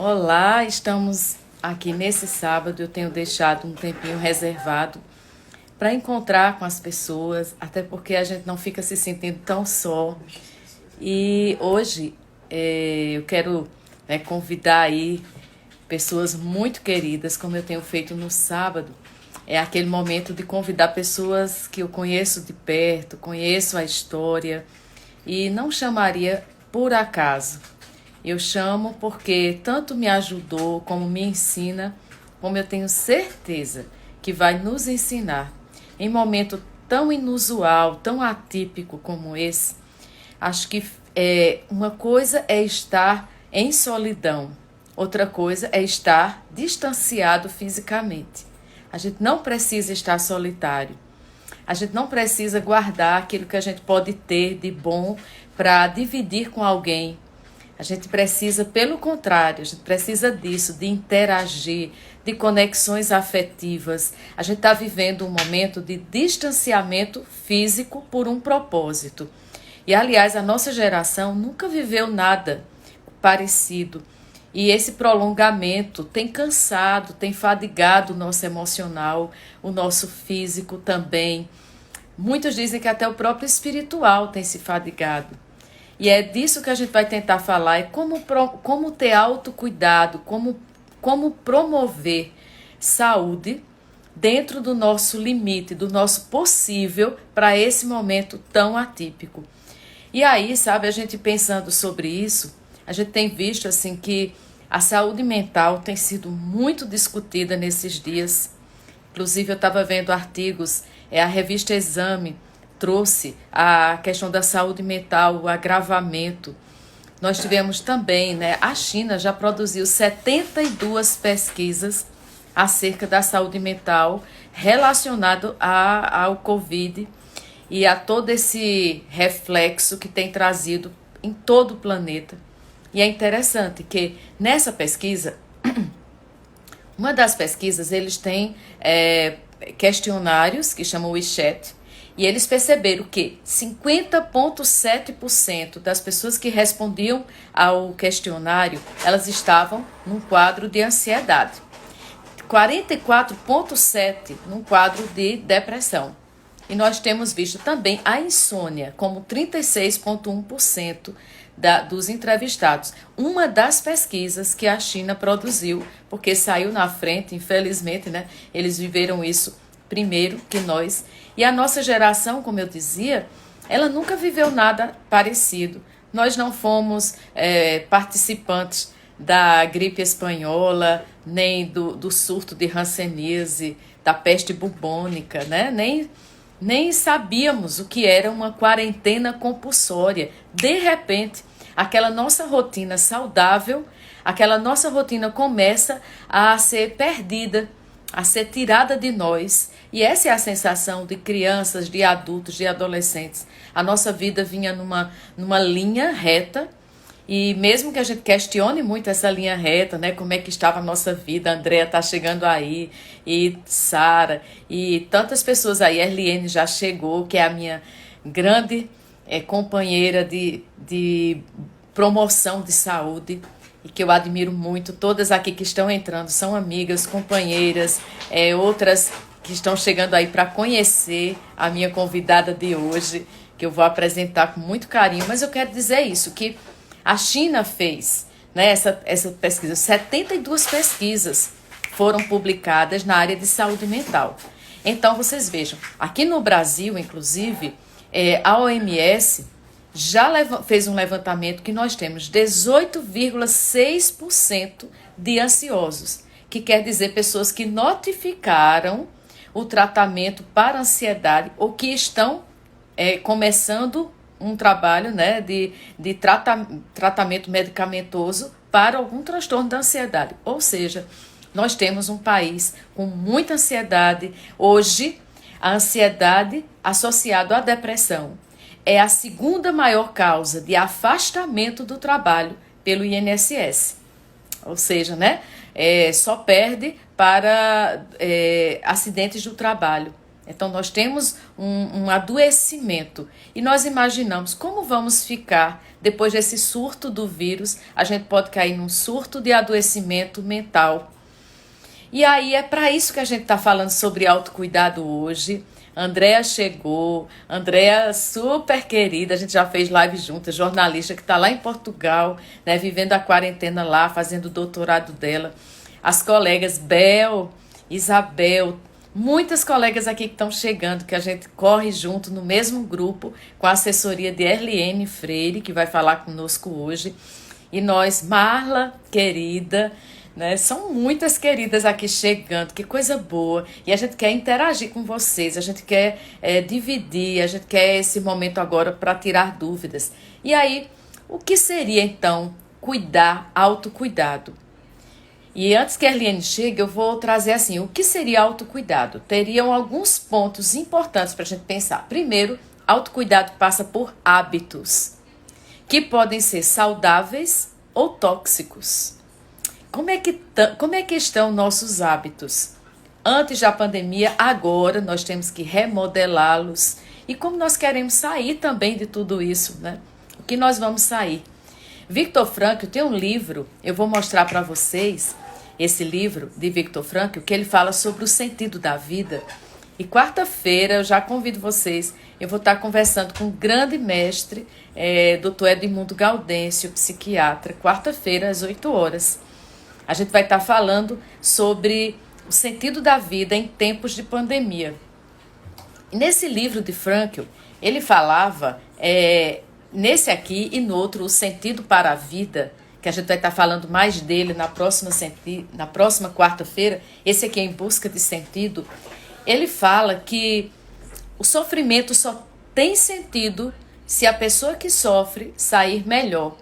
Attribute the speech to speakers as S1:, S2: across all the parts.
S1: Olá, estamos aqui nesse sábado. Eu tenho deixado um tempinho reservado para encontrar com as pessoas, até porque a gente não fica se sentindo tão só. E hoje eu quero convidar aí pessoas muito queridas, como eu tenho feito no sábado. É aquele momento de convidar pessoas que eu conheço de perto, conheço a história e não chamaria por acaso. Eu chamo porque tanto me ajudou, como me ensina, como eu tenho certeza que vai nos ensinar. Em momento tão inusual, tão atípico como esse, acho que uma coisa é estar em solidão, outra coisa é estar distanciado fisicamente. A gente não precisa estar solitário. A gente não precisa guardar aquilo que a gente pode ter de bom para dividir com alguém. A gente precisa, pelo contrário, a gente precisa disso, de interagir, de conexões afetivas. A gente está vivendo um momento de distanciamento físico por um propósito. E, aliás, a nossa geração nunca viveu nada parecido. E esse prolongamento tem cansado, tem fadigado o nosso emocional, o nosso físico também. Muitos dizem que até o próprio espiritual tem se fadigado. E é disso que a gente vai tentar falar, é como ter autocuidado, como promover saúde dentro do nosso limite, do nosso possível para esse momento tão atípico. E aí, sabe, a gente pensando sobre isso, a gente tem visto assim que a saúde mental tem sido muito discutida nesses dias. Inclusive, eu estava vendo artigos, a revista Exame trouxe a questão da saúde mental, o agravamento. Nós tivemos também, a China já produziu 72 pesquisas acerca da saúde mental relacionado ao Covid e a todo esse reflexo que tem trazido em todo o planeta. E é interessante que nessa pesquisa, uma das pesquisas, eles têm questionários que chamam o WeChat, e eles perceberam que 50,7% das pessoas que respondiam ao questionário, elas estavam num quadro de ansiedade. 44,7% num quadro de depressão. E nós temos visto também a insônia, como 36,1% dos entrevistados. Uma das pesquisas que a China produziu, porque saiu na frente, infelizmente, eles viveram isso primeiro que nós. E a nossa geração, como eu dizia, ela nunca viveu nada parecido. Nós não fomos participantes da gripe espanhola, nem do surto de hanseníase, da peste bubônica, nem sabíamos o que era uma quarentena compulsória. De repente, aquela nossa rotina saudável, aquela nossa rotina começa a ser perdida, a ser tirada de nós. E essa é a sensação de crianças, de adultos, de adolescentes. A nossa vida vinha numa linha reta, e mesmo que a gente questione muito essa linha reta, como é que estava a nossa vida, a Andrea está chegando aí, e Sara, e tantas pessoas aí, a Erliene já chegou, que é a minha grande companheira de promoção de saúde, e que eu admiro muito. Todas aqui que estão entrando são amigas, companheiras, outras que estão chegando aí para conhecer a minha convidada de hoje, que eu vou apresentar com muito carinho. Mas eu quero dizer isso, que a China fez essa pesquisa, 72 pesquisas foram publicadas na área de saúde mental. Então, vocês vejam, aqui no Brasil, inclusive, a OMS já fez um levantamento que nós temos 18,6% de ansiosos, que quer dizer pessoas que notificaram o tratamento para ansiedade ou que estão começando um trabalho de tratamento medicamentoso para algum transtorno da ansiedade. Ou seja, nós temos um país com muita ansiedade. Hoje, a ansiedade associada à depressão é a segunda maior causa de afastamento do trabalho pelo INSS. Ou seja, só perde para acidentes do trabalho. Então, nós temos um adoecimento e nós imaginamos como vamos ficar depois desse surto do vírus. A gente pode cair num surto de adoecimento mental. E aí é para isso que a gente está falando sobre autocuidado hoje. Andréa chegou, Andréa super querida, a gente já fez live juntas, jornalista que está lá em Portugal, né, vivendo a quarentena lá, fazendo o doutorado dela. As colegas Bel, Isabel, muitas colegas aqui que estão chegando, que a gente corre junto no mesmo grupo, com a assessoria de Erliene Freire, que vai falar conosco hoje. E nós, Marla, querida, né? São muitas queridas aqui chegando, que coisa boa. E a gente quer interagir com vocês, a gente quer dividir, a gente quer esse momento agora para tirar dúvidas. E aí, o que seria então cuidar, autocuidado? E antes que a Erliene chegue, eu vou trazer assim, o que seria autocuidado? Teriam alguns pontos importantes para a gente pensar. Primeiro, autocuidado passa por hábitos, que podem ser saudáveis ou tóxicos. Como é que estão nossos hábitos? Antes da pandemia, agora nós temos que remodelá-los. E como nós queremos sair também de tudo isso, né? O que nós vamos sair? Viktor Frankl tem um livro, eu vou mostrar para vocês esse livro de Viktor Frankl, que ele fala sobre o sentido da vida. E quarta-feira eu já convido vocês, eu vou estar conversando com o grande mestre, Dr. Edmundo Gaudêncio, psiquiatra, quarta-feira às 8 horas. A gente vai estar falando sobre o sentido da vida em tempos de pandemia. E nesse livro de Frankl, ele falava, nesse aqui e no outro, O Sentido para a Vida, que a gente vai estar falando mais dele na próxima quarta-feira, esse aqui é Em Busca de Sentido, ele fala que o sofrimento só tem sentido se a pessoa que sofre sair melhor.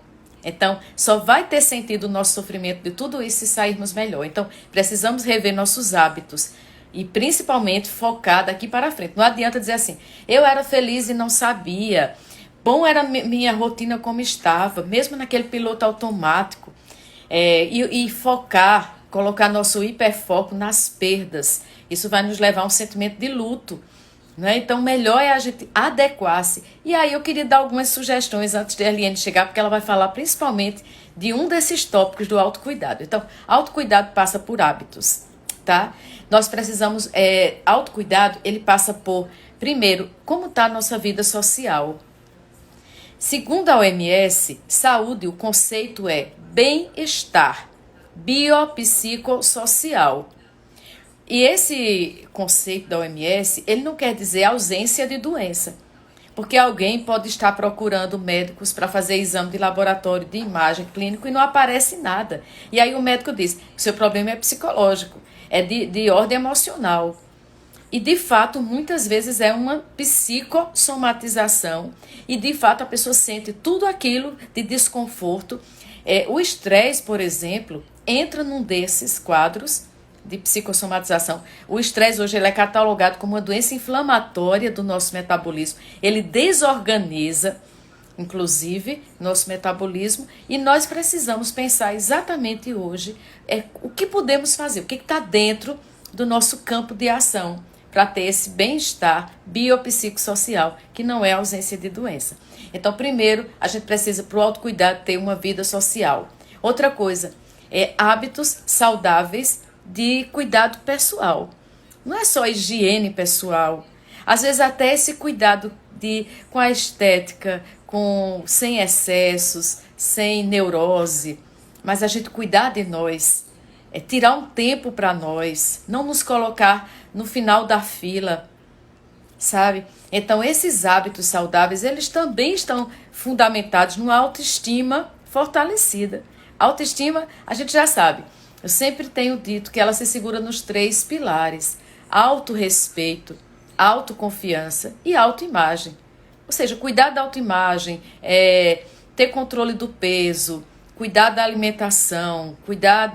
S1: Então, só vai ter sentido o nosso sofrimento de tudo isso se sairmos melhor. Então, precisamos rever nossos hábitos e principalmente focar daqui para frente. Não adianta dizer assim, eu era feliz e não sabia, bom era minha rotina como estava, mesmo naquele piloto automático, e focar, colocar nosso hiperfoco nas perdas. Isso vai nos levar a um sentimento de luto. Né? Então, melhor é a gente adequar-se. E aí eu queria dar algumas sugestões antes de Erliene chegar, porque ela vai falar principalmente de um desses tópicos do autocuidado. Então, autocuidado passa por hábitos, tá? Nós precisamos, autocuidado, ele passa por, primeiro, como está a nossa vida social. Segundo a OMS, saúde, o conceito é bem-estar biopsicossocial. E esse conceito da OMS, ele não quer dizer ausência de doença, porque alguém pode estar procurando médicos para fazer exame de laboratório, de imagem clínico e não aparece nada. E aí o médico diz que o seu problema é psicológico, é de ordem emocional. E de fato, muitas vezes é uma psicossomatização e de fato a pessoa sente tudo aquilo de desconforto. O estresse, por exemplo, entra num desses quadros de psicossomatização. O estresse hoje ele é catalogado como uma doença inflamatória do nosso metabolismo. Ele desorganiza, inclusive, nosso metabolismo e nós precisamos pensar exatamente hoje o que podemos fazer, o que está dentro do nosso campo de ação para ter esse bem-estar biopsicossocial, que não é ausência de doença. Então, primeiro, a gente precisa, para o autocuidado, ter uma vida social. Outra coisa, hábitos saudáveis de cuidado pessoal. Não é só higiene pessoal. Às vezes até esse cuidado com a estética, sem excessos, sem neurose. Mas a gente cuidar de nós, tirar um tempo para nós, não nos colocar no final da fila, sabe? Então esses hábitos saudáveis, eles também estão fundamentados numa autoestima fortalecida. Autoestima, a gente já sabe. Eu sempre tenho dito que ela se segura nos 3 pilares: autorrespeito, autoconfiança e autoimagem. Ou seja, cuidar da autoimagem, ter controle do peso, cuidar da alimentação, cuidar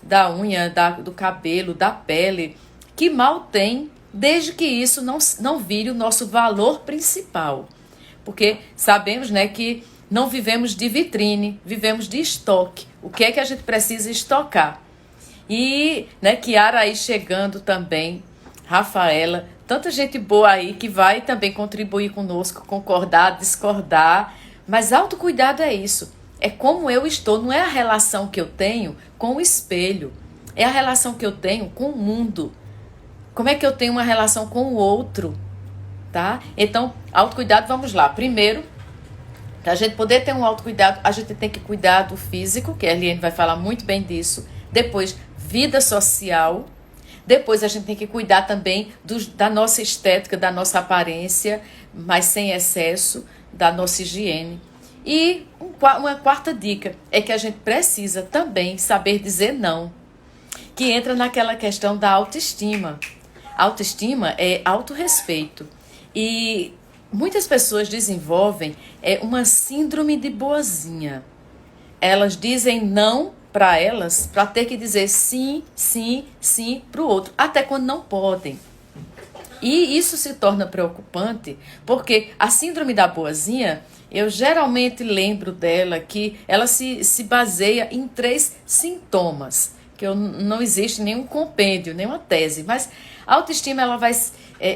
S1: da unha, do cabelo, da pele, que mal tem, desde que isso não vire o nosso valor principal. Porque sabemos, né, que não vivemos de vitrine, vivemos de estoque. O que é que a gente precisa estocar? E, né, Kiara aí chegando também, Rafaela, tanta gente boa aí que vai também contribuir conosco, concordar, discordar, mas autocuidado é isso. É como eu estou, não é a relação que eu tenho com o espelho, é a relação que eu tenho com o mundo. Como é que eu tenho uma relação com o outro, tá? Então, autocuidado, vamos lá. Primeiro, para a gente poder ter um autocuidado, a gente tem que cuidar do físico, que a Eliane vai falar muito bem disso. Depois, vida social. Depois, a gente tem que cuidar também da nossa estética, da nossa aparência, mas sem excesso, da nossa higiene. E uma quarta dica é que a gente precisa também saber dizer não, que entra naquela questão da autoestima. Autoestima é autorrespeito. E muitas pessoas desenvolvem uma síndrome de boazinha. Elas dizem não para elas, para ter que dizer sim, sim, sim para o outro, até quando não podem. E isso se torna preocupante, porque a síndrome da boazinha, eu geralmente lembro dela que ela se baseia em 3 sintomas, que não existe nenhum compêndio, nenhuma tese, mas a autoestima, ela vai...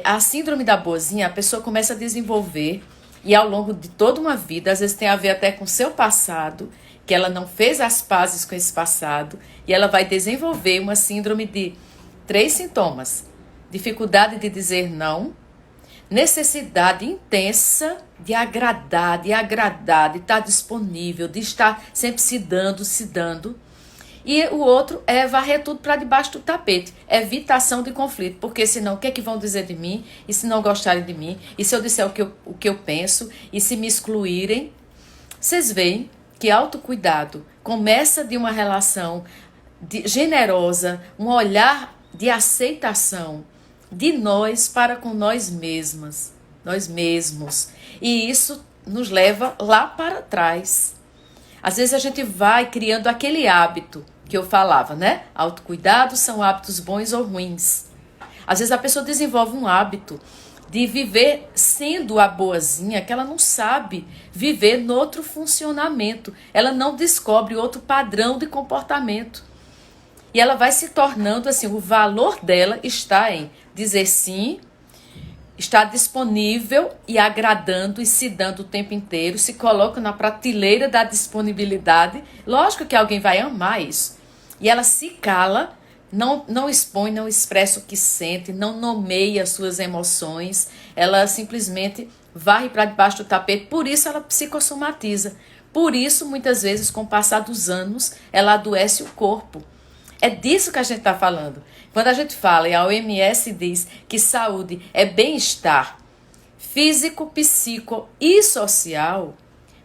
S1: a síndrome da boazinha, a pessoa começa a desenvolver, e ao longo de toda uma vida, às vezes tem a ver até com o seu passado, que ela não fez as pazes com esse passado, e ela vai desenvolver uma síndrome de 3 sintomas. Dificuldade de dizer não, necessidade intensa de agradar, de estar disponível, de estar sempre se dando. E o outro é varrer tudo para debaixo do tapete, evitação de conflito, porque senão o que é que vão dizer de mim, e se não gostarem de mim, e se eu disser o que eu penso, e se me excluírem. Vocês veem que autocuidado começa de uma relação generosa, um olhar de aceitação de nós para com nós mesmos. E isso nos leva lá para trás. Às vezes a gente vai criando aquele hábito que eu falava, né? Autocuidado são hábitos bons ou ruins. Às vezes a pessoa desenvolve um hábito de viver sendo a boazinha, que ela não sabe viver no outro funcionamento. Ela não descobre outro padrão de comportamento. E ela vai se tornando assim, o valor dela está em dizer sim, estar disponível e agradando e se dando o tempo inteiro, se coloca na prateleira da disponibilidade. Lógico que alguém vai amar isso. E ela se cala, não expõe, não expressa o que sente, não nomeia suas emoções, ela simplesmente varre para debaixo do tapete, por isso ela psicossomatiza. Por isso, muitas vezes, com o passar dos anos, ela adoece o corpo. É disso que a gente está falando. Quando a gente fala, e a OMS diz que saúde é bem-estar físico, psíquico e social,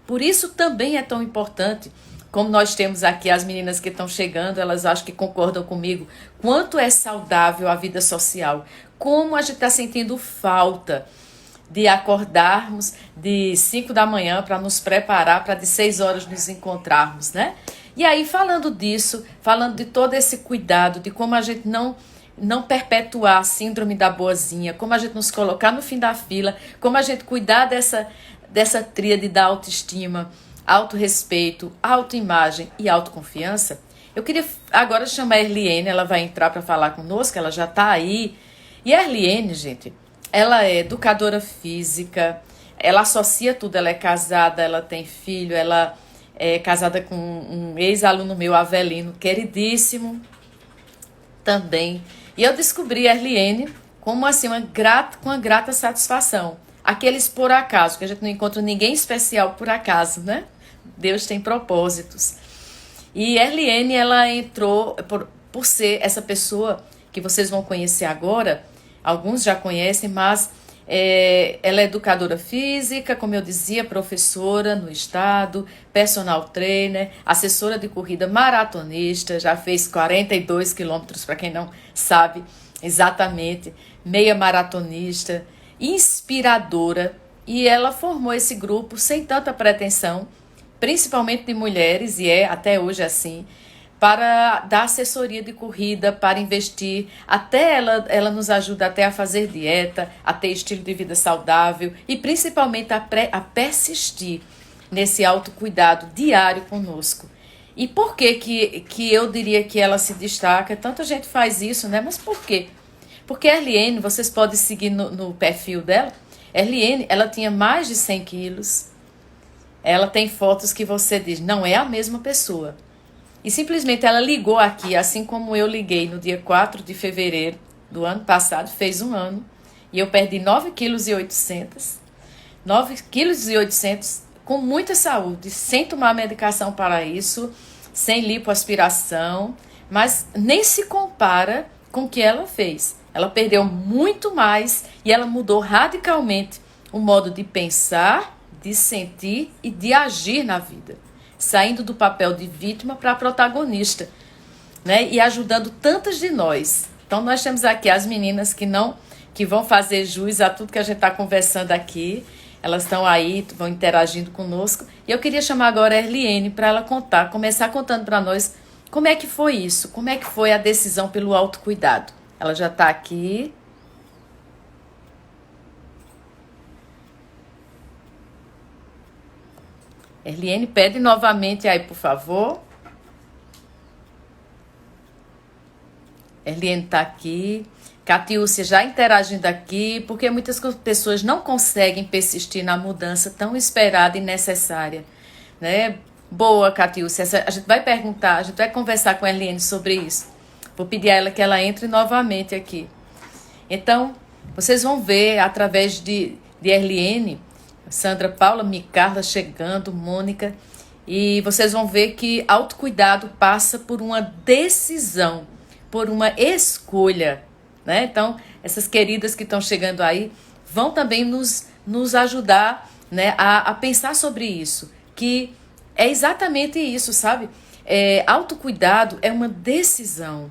S1: por isso também é tão importante, como nós temos aqui as meninas que estão chegando, elas acho que concordam comigo, quanto é saudável a vida social, como a gente está sentindo falta de acordarmos de 5 da manhã para nos preparar para de 6 horas nos encontrarmos, né? E aí, falando disso, falando de todo esse cuidado, de como a gente não perpetuar a síndrome da boazinha, como a gente nos colocar no fim da fila, como a gente cuidar dessa tríade da autoestima, autorrespeito, autoimagem e autoconfiança, eu queria agora chamar a Erliene, ela vai entrar para falar conosco, ela já está aí. E a Erliene, gente, ela é educadora física, ela associa tudo, ela é casada, ela tem filho, ela é casada com um ex-aluno meu, Avelino, queridíssimo também. E eu descobri a Erliene como assim, com uma grata satisfação. Aqueles por acaso, que a gente não encontra ninguém especial por acaso, né? Deus tem propósitos. E a Erliene, ela entrou, por ser essa pessoa que vocês vão conhecer agora, alguns já conhecem, mas ela é educadora física, como eu dizia, professora no estado, personal trainer, assessora de corrida, maratonista, já fez 42 quilômetros, para quem não sabe exatamente, meia maratonista, inspiradora, e ela formou esse grupo sem tanta pretensão, principalmente de mulheres, e é até hoje assim, para dar assessoria de corrida, para investir, até ela nos ajuda até a fazer dieta, a ter estilo de vida saudável e principalmente a persistir nesse autocuidado diário conosco. E por que eu diria que ela se destaca? Tanta gente faz isso, né? Mas por quê? Porque a Erliene, vocês podem seguir no perfil dela. Erliene, ela tinha mais de 100 quilos. Ela tem fotos que você diz, não é a mesma pessoa. E simplesmente ela ligou aqui, assim como eu liguei no dia 4 de fevereiro do ano passado, fez um ano, e eu perdi 9,8 kg. 9,8 kg com muita saúde, sem tomar medicação para isso, sem lipoaspiração, mas nem se compara com o que ela fez. Ela perdeu muito mais e ela mudou radicalmente o modo de pensar, de sentir e de agir na vida, saindo do papel de vítima para protagonista, né? E ajudando tantas de nós. Então nós temos aqui as meninas que vão fazer jus a tudo que a gente está conversando aqui. Elas estão aí, vão interagindo conosco. E eu queria chamar agora a Erliene para ela começar contando para nós como é que foi isso, como é que foi a decisão pelo autocuidado. Ela já está aqui. Erliene, pede novamente aí, por favor. Erliene está aqui. Catiúcia já interagindo aqui, porque muitas pessoas não conseguem persistir na mudança tão esperada e necessária, né? Boa, Catiúcia. A gente vai perguntar, a gente vai conversar com a Erliene sobre isso. Vou pedir a ela que ela entre novamente aqui. Então, vocês vão ver através de Erliene, Sandra Paula, Micarla chegando, Mônica, e vocês vão ver que autocuidado passa por uma decisão, por uma escolha, né? Então, essas queridas que estão chegando aí vão também nos ajudar, né, a pensar sobre isso, que é exatamente isso, sabe? Autocuidado é uma decisão.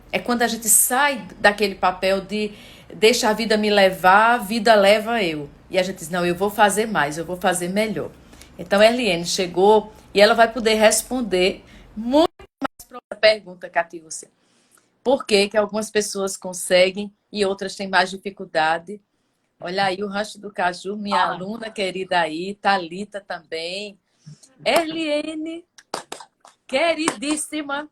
S1: É quando a gente sai daquele papel de deixa a vida me levar, a vida leva eu. E a gente diz, não, eu vou fazer mais, eu vou fazer melhor. Então, a Erliene chegou e ela vai poder responder muito mais para essa pergunta, Catiúcia. Por que que algumas pessoas conseguem e outras têm mais dificuldade? Olha aí o Rancho do Caju, minha aluna querida aí, Thalita também. Erliene, queridíssima.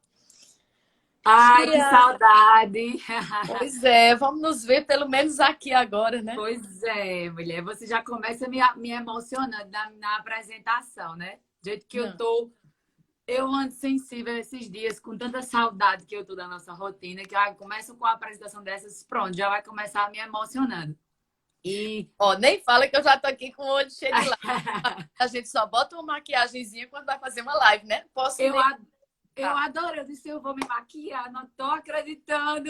S2: Ai, que saudade!
S1: Pois é, vamos nos ver pelo menos aqui agora, né?
S2: Pois é, mulher. Você já começa me emocionando na apresentação, né? Do jeito que eu
S1: Não.
S2: tô. Eu ando sensível esses dias, com tanta saudade que eu tô da nossa rotina, que eu começo com a apresentação dessas, pronto, já vai começar me emocionando. E.
S1: Ó, nem fala que eu já tô aqui com o olho cheio de lágrimas. A gente só bota uma maquiagemzinha quando vai fazer uma live, né? Posso
S2: Eu,
S1: nem...
S2: eu adoro, eu disse, eu vou me maquiar, não tô acreditando.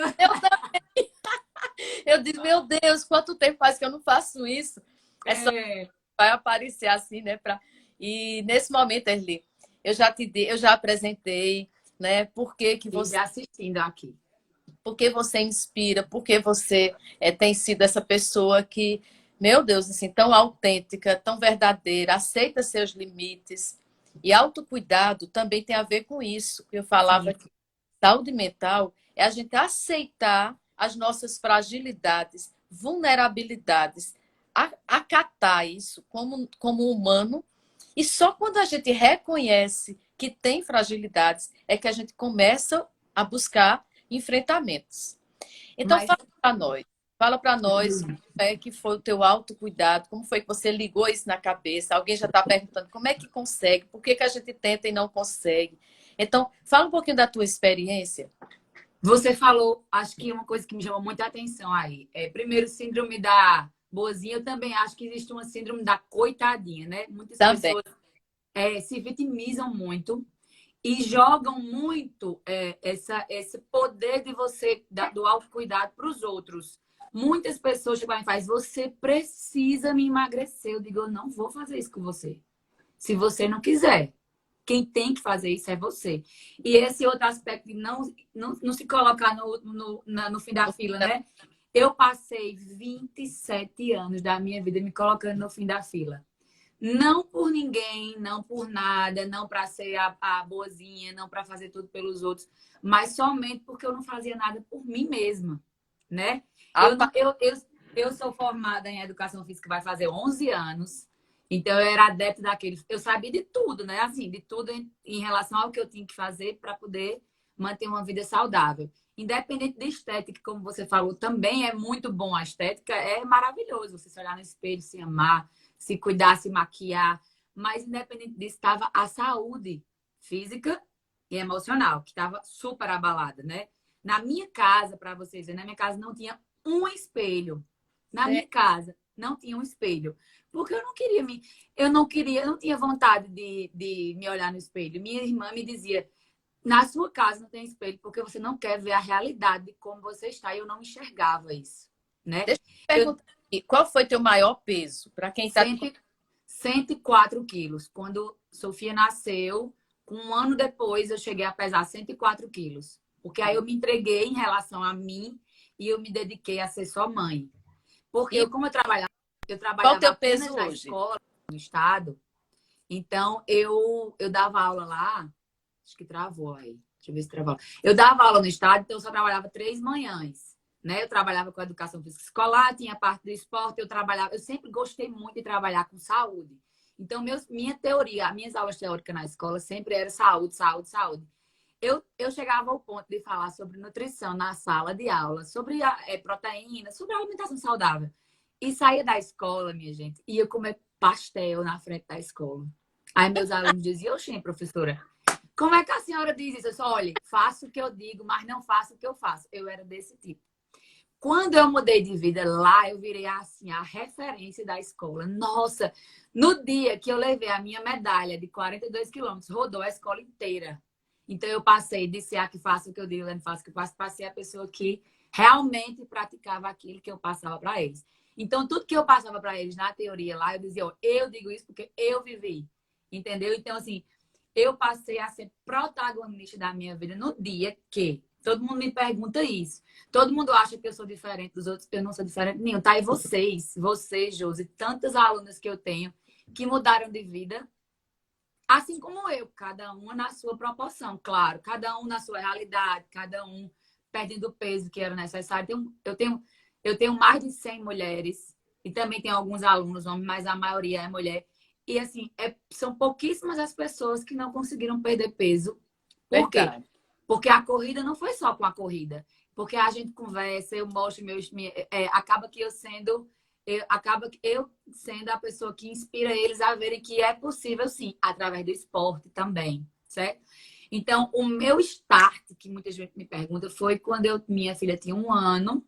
S1: Eu disse, meu Deus, quanto tempo faz que eu não faço isso? Essa
S2: É,
S1: vai aparecer assim, né? E nesse momento, Erli, eu já apresentei, né?
S2: e assistindo aqui.
S1: Porque você inspira, porque você tem sido essa pessoa que, meu Deus, assim, tão autêntica, tão verdadeira, aceita seus limites. E autocuidado também tem a ver com isso, que eu falava
S2: Sim.
S1: aqui. Saúde mental é a gente aceitar as nossas fragilidades, vulnerabilidades, acatar isso como humano. E só quando a gente reconhece que tem fragilidades é que a gente começa a buscar enfrentamentos. Então,
S2: Mas
S1: fala para nós como é que foi o teu autocuidado, como foi que você ligou isso na cabeça. Alguém já está perguntando como é que consegue, por que que a gente tenta e não consegue. Então, fala um pouquinho da tua experiência.
S2: você falou, acho que uma coisa que me chamou muita atenção aí é, primeiro, síndrome da boazinha. Eu também acho que existe uma síndrome da coitadinha, né? Muitas
S1: Também.
S2: pessoas se vitimizam muito e jogam muito esse poder de você, do autocuidado para os outros. Muitas pessoas chegam e fazem, você precisa me emagrecer. Eu digo, eu não vou fazer isso com você. Se você não quiser. Quem tem que fazer isso é você. E esse outro aspecto de não se colocar no fim da fila, né? Eu passei 27 anos da minha vida me colocando no fim da fila. Não por ninguém, não por nada, não para ser a boazinha, não para fazer tudo pelos outros, mas somente porque eu não fazia nada por mim mesma, né? Eu, não- eu sou formada em educação física, vai fazer 11 anos. Então, eu era adepta daquele. Eu sabia de tudo, né? Assim, de tudo em relação ao que eu tinha que fazer para poder manter uma vida saudável. Independente de estética, como você falou, também é muito bom a estética, é maravilhoso você se olhar no espelho, se amar, se cuidar, se maquiar. Mas, independente disso, estava a saúde física e emocional, que estava super abalada, né? Na minha casa, para vocês verem, na minha casa não tinha um espelho. Na minha casa não tinha um espelho. Porque eu não queria me. Eu não tinha vontade de me olhar no espelho. Minha irmã me dizia: na sua casa não tem espelho, porque você não quer ver a realidade de como você está. E eu não enxergava isso, né?
S1: Deixa eu te
S2: Eu
S1: perguntar aqui, qual foi teu maior peso? Para quem está...
S2: 104 quilos. Quando Sofia nasceu, com um ano depois, eu cheguei a pesar 104 quilos. Porque aí eu me entreguei em relação a mim e eu me dediquei a ser só mãe. Porque
S1: E
S2: como eu
S1: qual o
S2: trabalhava
S1: teu
S2: apenas
S1: peso
S2: na
S1: hoje?
S2: escola, no estado, então eu dava aula lá. Acho que travou aí. Deixa eu ver se travou. Eu dava aula no estado, então eu só trabalhava 3 manhãs. Né? Eu trabalhava com educação física escolar, tinha parte do esporte, eu sempre gostei muito de trabalhar com saúde. Então, minha teoria, as minhas aulas teóricas na escola sempre era saúde, saúde, saúde. Eu chegava ao ponto de falar sobre nutrição na sala de aula, sobre proteína, sobre alimentação saudável. E saía da escola, minha gente, e ia comer pastel na frente da escola. Aí meus alunos diziam: oxê, professora, como é que a senhora diz isso? Eu só, olha, faço o que eu digo, mas não faço o que eu faço. Eu era desse tipo. Quando eu mudei de vida lá, eu virei assim, a referência da escola. Nossa, no dia que eu levei a minha medalha de 42 quilômetros, rodou a escola inteira. Então eu passei de ser a que faço o que eu digo, não faço o que eu faço, para ser a pessoa que realmente praticava aquilo que eu passava para eles. Então tudo que eu passava para eles na teoria lá, eu dizia: ó, eu digo isso porque eu vivi. Entendeu? Então, assim, eu passei a ser protagonista da minha vida no dia que todo mundo me pergunta isso. Todo mundo acha que eu sou diferente dos outros. Eu não sou diferente nenhum. Tá? E vocês, Josi, tantas alunas que eu tenho que mudaram de vida, assim como eu, cada uma na sua proporção, claro. Cada um na sua realidade, cada um perdendo o peso que era necessário. Eu tenho mais de 100 mulheres e também tenho alguns alunos homens, mas a maioria é mulher. E assim, são pouquíssimas as pessoas que não conseguiram perder peso. Por quê?
S1: Verdade.
S2: Porque a corrida não foi só com a corrida. Porque a gente conversa, eu mostro acaba que acaba que eu sendo a pessoa que inspira eles a verem que é possível, sim, através do esporte também, certo? Então, o meu start, que muita gente me pergunta, foi quando minha filha tinha 1 ano,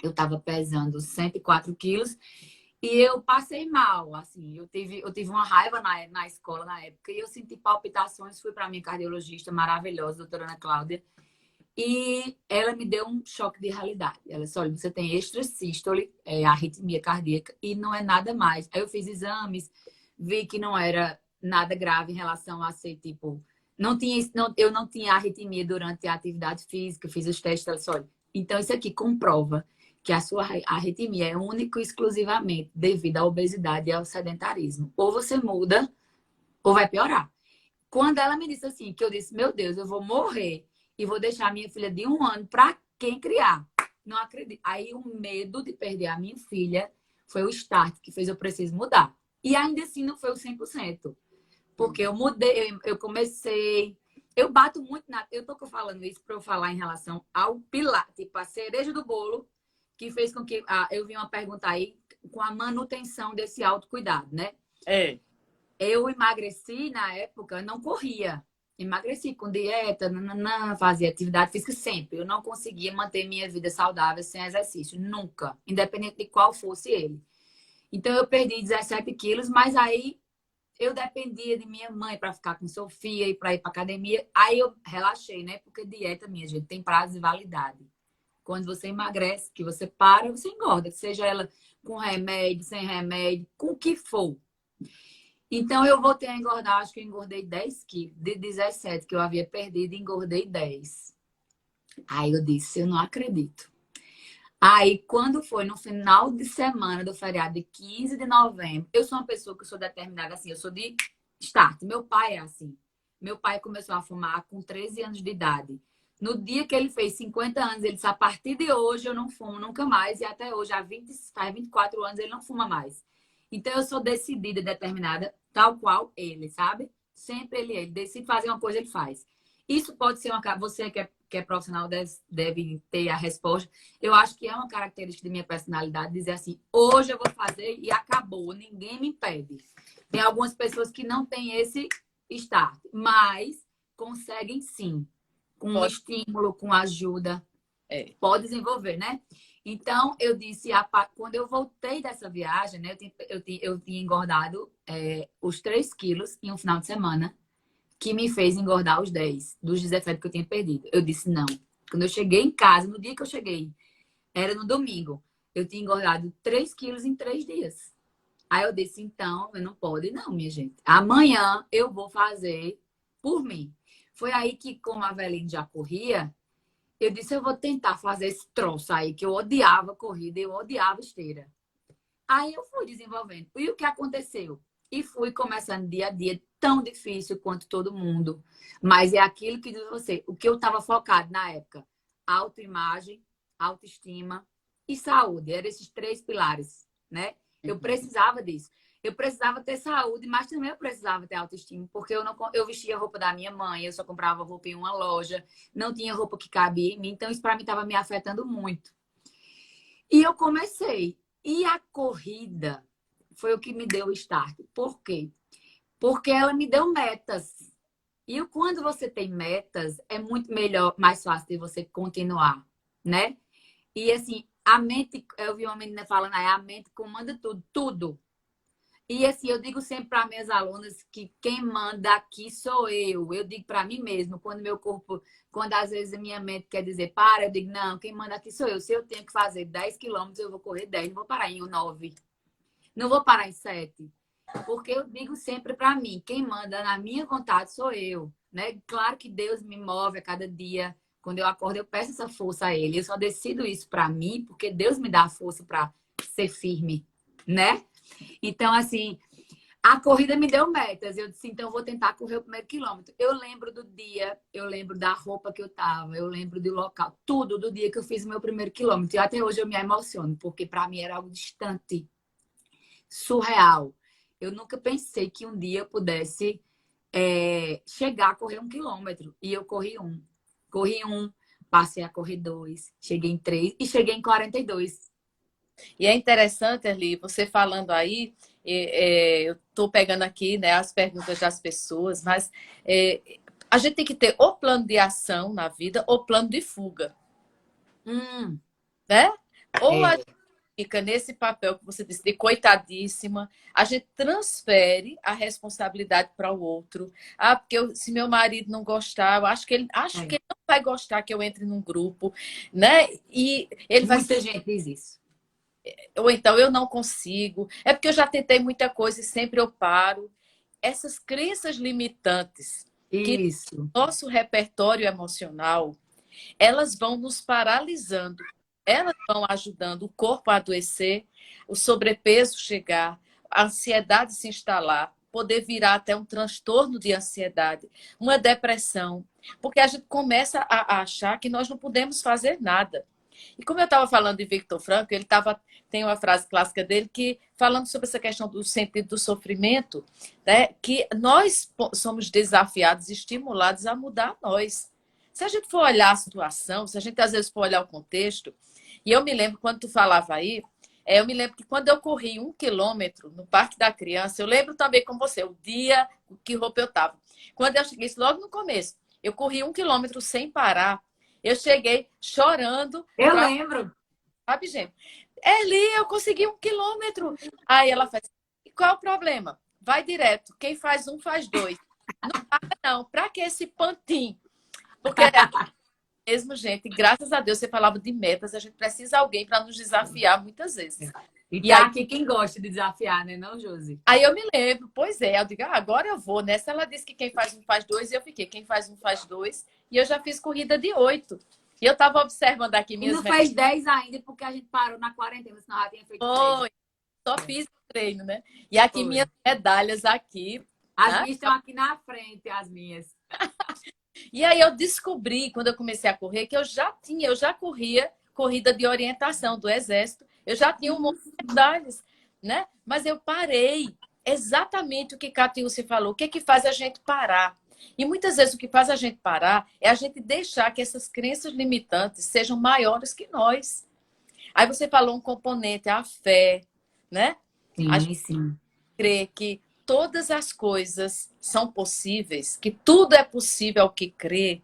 S2: eu estava pesando 104 quilos e eu passei mal, assim, eu tive uma raiva na escola na época e eu senti palpitações, fui para a minha cardiologista maravilhosa, doutora Ana Cláudia, e ela me deu um choque de realidade. Ela disse: olha, você tem extrasístole, arritmia cardíaca, e não é nada mais. Aí eu fiz exames, vi que não era nada grave em relação a ser, tipo, eu não tinha arritmia durante a atividade física, fiz os testes, ela disse: olha, então isso aqui comprova que a sua arritmia é única e exclusivamente devido à obesidade e ao sedentarismo. Ou você muda, ou vai piorar. Quando ela me disse assim, que eu disse: meu Deus, eu vou morrer e vou deixar minha filha de 1 ano para quem criar? Não acredito. Aí o medo de perder a minha filha foi o start que fez eu preciso mudar. E ainda assim não foi o 100%. Porque eu mudei, eu comecei. Eu bato muito na. Eu tô falando isso para eu falar em relação ao pilar, tipo a cereja do bolo, que fez com que. Eu vi uma pergunta aí com a manutenção desse autocuidado, né?
S1: É.
S2: Eu emagreci na época, não corria. Emagreci com dieta, nananã, fazia atividade física sempre. Eu não conseguia manter minha vida saudável sem exercício, nunca, independente de qual fosse ele. Então eu perdi 17 quilos, mas aí eu dependia de minha mãe para ficar com Sofia e para ir para academia. Aí eu relaxei, né? Porque dieta, minha gente, tem prazo de validade. Quando você emagrece, que você para, você engorda, seja ela com remédio, sem remédio, com o que for. Então, eu voltei a engordar, acho que eu engordei 10 quilos. De 17 que eu havia perdido, engordei 10. Aí eu disse: eu não acredito. Aí, quando foi no final de semana do feriado de 15 de novembro, eu sou uma pessoa que eu sou determinada assim, eu sou de start. Meu pai é assim. Meu pai começou a fumar com 13 anos de idade. No dia que ele fez 50 anos, ele disse: a partir de hoje eu não fumo nunca mais. E até hoje, faz 24 anos, ele não fuma mais. Então, eu sou decidida, determinada, tal qual ele, sabe? Sempre ele decide fazer uma coisa, ele faz. Isso pode ser você que é profissional deve ter a resposta. Eu acho que é uma característica da minha personalidade dizer assim, hoje eu vou fazer e acabou, ninguém me impede. Tem algumas pessoas que não têm esse start, mas conseguem sim, com
S1: Pode.
S2: estímulo, com ajuda,
S1: É.
S2: pode desenvolver, né? Então, eu disse, quando eu voltei dessa viagem, né? Eu tinha engordado os 3 quilos em um final de semana, que me fez engordar os 10 dos 17 que eu tinha perdido. Eu disse, não. Quando eu cheguei em casa, no dia que eu cheguei, era no domingo, eu tinha engordado 3 quilos em 3 dias. Aí eu disse, então, eu não pode não, minha gente. Amanhã eu vou fazer por mim. Foi aí que, como a Aveline já corria, eu disse, eu vou tentar fazer esse troço aí, que eu odiava corrida, eu odiava esteira. Aí eu fui desenvolvendo. E o que aconteceu? E fui começando dia a dia, tão difícil quanto todo mundo. Mas é aquilo que diz você, o que eu estava focado na época: autoimagem, autoestima e saúde. Eram esses 3 pilares, né? Eu precisava disso. Eu precisava ter saúde, mas também eu precisava ter autoestima, porque eu vestia a roupa da minha mãe, eu só comprava roupa em uma loja, não tinha roupa que cabia em mim, então isso para mim estava me afetando muito. E eu comecei. E a corrida foi o que me deu o start. Por quê? Porque ela me deu metas. E quando você tem metas, é muito melhor, mais fácil de você continuar, né? E assim, a mente, eu vi uma menina falando, a mente comanda tudo, tudo. E assim, eu digo sempre para minhas alunas que quem manda aqui sou eu. Eu digo para mim mesmo, quando meu corpo, quando às vezes a minha mente quer dizer para, eu digo, não, quem manda aqui sou eu. Se eu tenho que fazer 10 quilômetros, eu vou correr 10, não vou parar em 9. Não vou parar em 7. Porque eu digo sempre para mim, quem manda na minha vontade sou eu, né? Claro que Deus me move a cada dia. Quando eu acordo, eu peço essa força a Ele. Eu só decido isso para mim, porque Deus me dá a força para ser firme, né? Então, assim, a corrida me deu metas. Eu disse, então eu vou tentar correr o primeiro quilômetro. Eu lembro do dia, eu lembro da roupa que eu tava, eu lembro do local, tudo do dia que eu fiz o meu primeiro quilômetro. E até hoje eu me emociono, porque para mim era algo distante, surreal. Eu nunca pensei que um dia eu pudesse chegar a correr 1 quilômetro. E eu corri 1. Corri 1, passei a correr 2, cheguei em 3 e cheguei em 42.
S1: E é interessante, Erli, você falando aí, eu estou pegando aqui, né, as perguntas das pessoas, mas a gente tem que ter ou plano de ação na vida ou plano de fuga, né? Ou a
S2: É,
S1: gente fica nesse papel que você disse, de coitadíssima, a gente transfere a responsabilidade para o outro. Ah, porque se meu marido não gostar, eu acho que
S2: é.
S1: ele não vai gostar que eu entre num grupo, né? E ele vai
S2: Muita gente diz isso.
S1: ou então eu não consigo, é porque eu já tentei muita coisa e sempre eu paro. Essas crenças limitantes que
S2: Isso.
S1: no nosso repertório emocional, elas vão nos paralisando, elas vão ajudando o corpo a adoecer, o sobrepeso chegar, a ansiedade se instalar, poder virar até um transtorno de ansiedade, uma depressão, porque a gente começa a achar que nós não podemos fazer nada. E como eu estava falando de Victor Frankl, tem uma frase clássica dele que, falando sobre essa questão do sentido do sofrimento, né, que nós somos desafiados, estimulados a mudar nós. Se a gente for olhar a situação, se a gente às vezes for olhar o contexto, e eu me lembro, quando tu falava aí, eu me lembro que quando eu corri 1 quilômetro no Parque da Criança, eu lembro também com você, o dia, que roupa eu estava. Quando eu cheguei, logo no começo, eu corri 1 quilômetro sem parar, eu cheguei chorando
S2: Eu
S1: para,
S2: lembro.
S1: sabe, gente? Eli, eu consegui 1 quilômetro. Aí ela faz, e qual é o problema? Vai direto. Quem faz um, faz dois. Não para, não. Para que esse pantin? Porque é mesmo, gente, graças a Deus, você falava de metas, a gente precisa de alguém para nos desafiar muitas vezes.
S2: E
S1: E
S2: tá
S1: aí,
S2: aqui quem gosta de desafiar, né, não, Josi?
S1: aí eu me lembro, pois é, eu digo, agora eu vou. Nessa ela disse que quem faz um faz dois, e eu fiquei, quem faz um faz dois. E eu já fiz corrida de 8. E eu estava observando aqui
S2: E
S1: minhas
S2: não fez 10 ainda, porque a gente parou na quarentena, senão já tinha feito 10.
S1: medalhas, só fiz o treino, né? E aqui minhas
S2: Foi.
S1: medalhas aqui,
S2: As
S1: né?
S2: minhas estão aqui na frente, as minhas.
S1: E aí eu descobri, quando eu comecei a correr, que eu já corria corrida de orientação do Exército, eu já tinha um monte de medalhas, né? Mas eu parei. Exatamente o que Catiúcia falou. O que é que faz a gente parar? E muitas vezes o que faz a gente parar é a gente deixar que essas crenças limitantes sejam maiores que nós. Aí você falou um componente, a fé, né? A gente
S2: Sim, sim.
S1: crê que todas as coisas são possíveis, que tudo é possível ao que crê,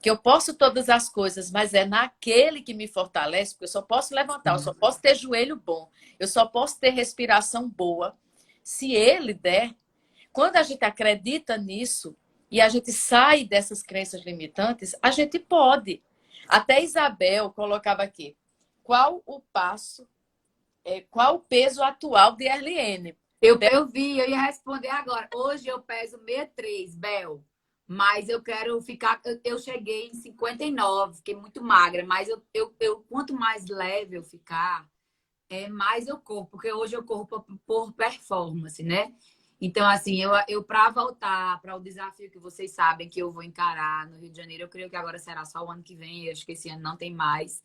S1: que eu posso todas as coisas, mas é naquele que me fortalece, porque eu só posso levantar, eu só
S2: Sim.
S1: posso ter joelho bom, eu só posso ter respiração boa, se ele der. Quando a gente acredita nisso e a gente sai dessas crenças limitantes, a gente pode. Até Isabel colocava aqui, qual o passo, qual o peso atual de Erliene?
S2: Eu vi, eu ia responder agora. Hoje eu peso 63, Bel. Mas eu quero ficar. Eu cheguei em 59, fiquei muito magra. Mas quanto mais leve eu ficar, mais eu corro. Porque hoje eu corro por performance, né? Então, assim, eu para voltar para o desafio que vocês sabem que eu vou encarar no Rio de Janeiro, eu creio que agora será só o ano que vem. Eu acho que esse ano não tem mais.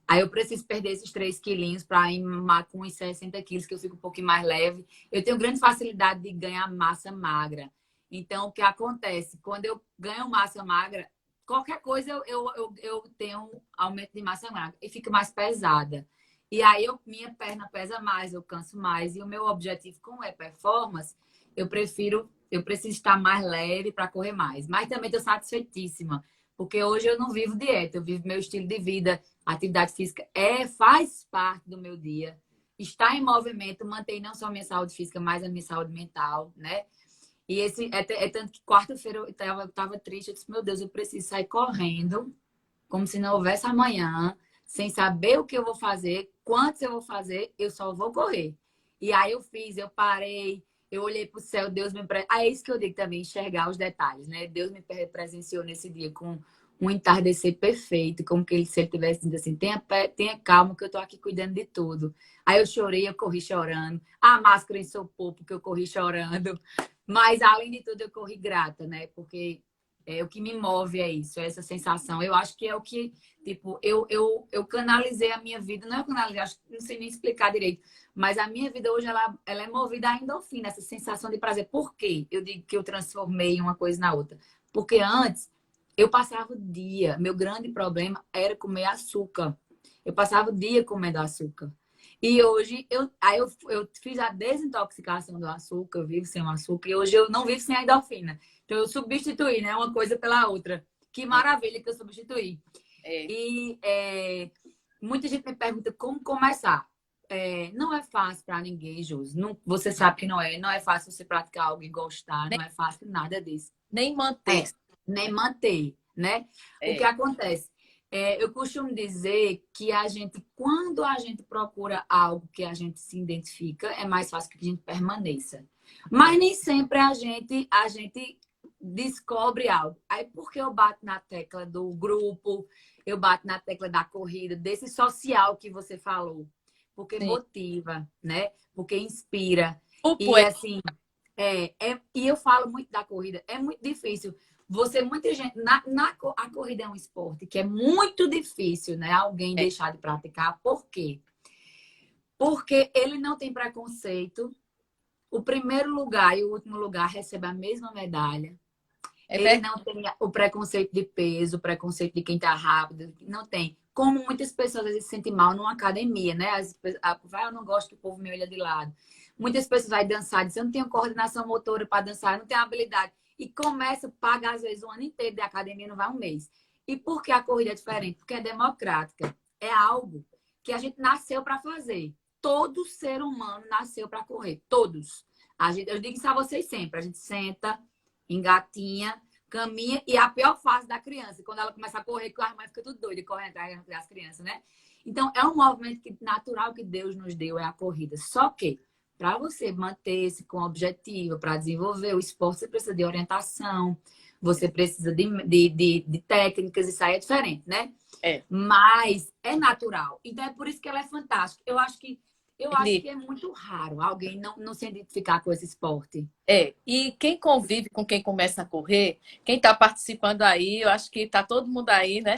S2: Aí eu preciso perder esses 3 quilinhos para ir com uns 60 quilos, que eu fico um pouquinho mais leve. Eu tenho grande facilidade de ganhar massa magra. Então, o que acontece? Quando eu ganho massa magra, qualquer coisa eu tenho aumento de massa magra e fica mais pesada. E aí minha perna pesa mais, eu canso mais. E o meu objetivo com performance, eu preciso estar mais leve para correr mais. Mas também estou satisfeitíssima, porque hoje eu não vivo dieta, eu vivo meu estilo de vida. A atividade física faz parte do meu dia. Estar em movimento mantém não só a minha saúde física, mas a minha saúde mental, né? E é tanto que quarta-feira eu tava triste. Eu disse, meu Deus, eu preciso sair correndo, como se não houvesse amanhã, sem saber o que eu vou fazer, quantos eu vou fazer, eu só vou correr. E aí eu parei, eu olhei para o céu, Deus me... É isso que eu digo também, enxergar os detalhes, né? Deus me presenciou nesse dia com um entardecer perfeito, como que ele, se ele tivesse dito assim, tenha calma que eu tô aqui cuidando de tudo. Aí eu chorei, eu corri chorando. A máscara ensopou porque eu corri chorando. Mas, além de tudo, eu corri grata, né? Porque o que me move é isso, é essa sensação. Eu acho que é o que, tipo, eu canalizei a minha vida. Não é eu canalizei, acho que não sei nem explicar direito. Mas a minha vida hoje, ela é movida à endorfina, essa sensação de prazer. Por quê? Eu digo que eu transformei uma coisa na outra. Porque antes, eu passava o dia. Meu grande problema era comer açúcar. Eu passava o dia comendo açúcar. E hoje eu fiz a desintoxicação do açúcar, eu vivo sem o açúcar, e hoje eu não vivo sem a endorfina. Então eu substituí, né? Uma coisa pela outra. Que maravilha que eu substituí.
S1: É,
S2: E muita gente me pergunta como começar. Não é fácil para ninguém, Josi. Não, você sabe que não é. Não é fácil você praticar algo e gostar,
S1: nem,
S2: não é fácil nada disso.
S1: nem manter.
S2: É, nem manter, né? O que
S1: É,
S2: acontece? Eu costumo dizer que quando a gente procura algo que a gente se identifica, é mais fácil que a gente permaneça. Mas nem sempre a gente descobre algo. Aí, porque eu bato na tecla do grupo, eu bato na tecla da corrida, desse social que você falou. Porque
S1: sim.
S2: motiva, né? Porque inspira.
S1: Grupo
S2: E
S1: é,
S2: assim, e eu falo muito da corrida, é muito difícil. Muita gente, a corrida é um esporte que é muito difícil, né? Alguém
S1: é,
S2: deixar de praticar. Por quê? Porque ele não tem preconceito. O primeiro lugar e o último lugar recebem a mesma medalha.
S1: é
S2: Ele
S1: verdade.
S2: não tem o preconceito de peso, o preconceito de quem tá rápido, não tem. Como muitas pessoas às vezes se sentem mal numa academia, né? Eu não gosto que o povo me olha de lado. Muitas pessoas vão dançar, dizem, eu não tenho coordenação motora para dançar, eu não tenho habilidade. E começa, paga às vezes um ano inteiro de academia, não vai um mês. E por que a corrida é diferente? Porque é democrática. É algo que a gente nasceu para fazer. Todo ser humano nasceu para correr. Todos. Eu digo isso a vocês sempre. A gente senta, engatinha, caminha, e é a pior fase da criança, quando ela começa a correr, que a mãe fica tudo doida e corre atrás das crianças, né? Então, é um movimento natural que Deus nos deu, é a corrida. Só que, para você manter-se com objetivo, para desenvolver o esporte, você precisa de orientação, você precisa de técnicas, isso aí é diferente, né?
S1: É.
S2: Mas é natural. Então, é por isso que ela é fantástica. Eu acho que
S1: Ele
S2: é muito raro alguém não se identificar com esse esporte.
S1: E quem convive com quem começa a correr, quem está participando aí, eu acho que está todo mundo aí, né?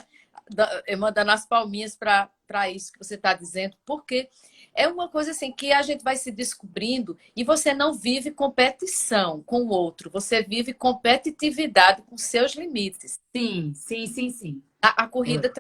S1: Mandando as palminhas para isso que você está dizendo, porque é uma coisa assim que a gente vai se descobrindo e você não vive competição com o outro, você vive competitividade com seus limites.
S2: Sim, sim, sim, sim.
S1: A
S2: É,
S1: corrida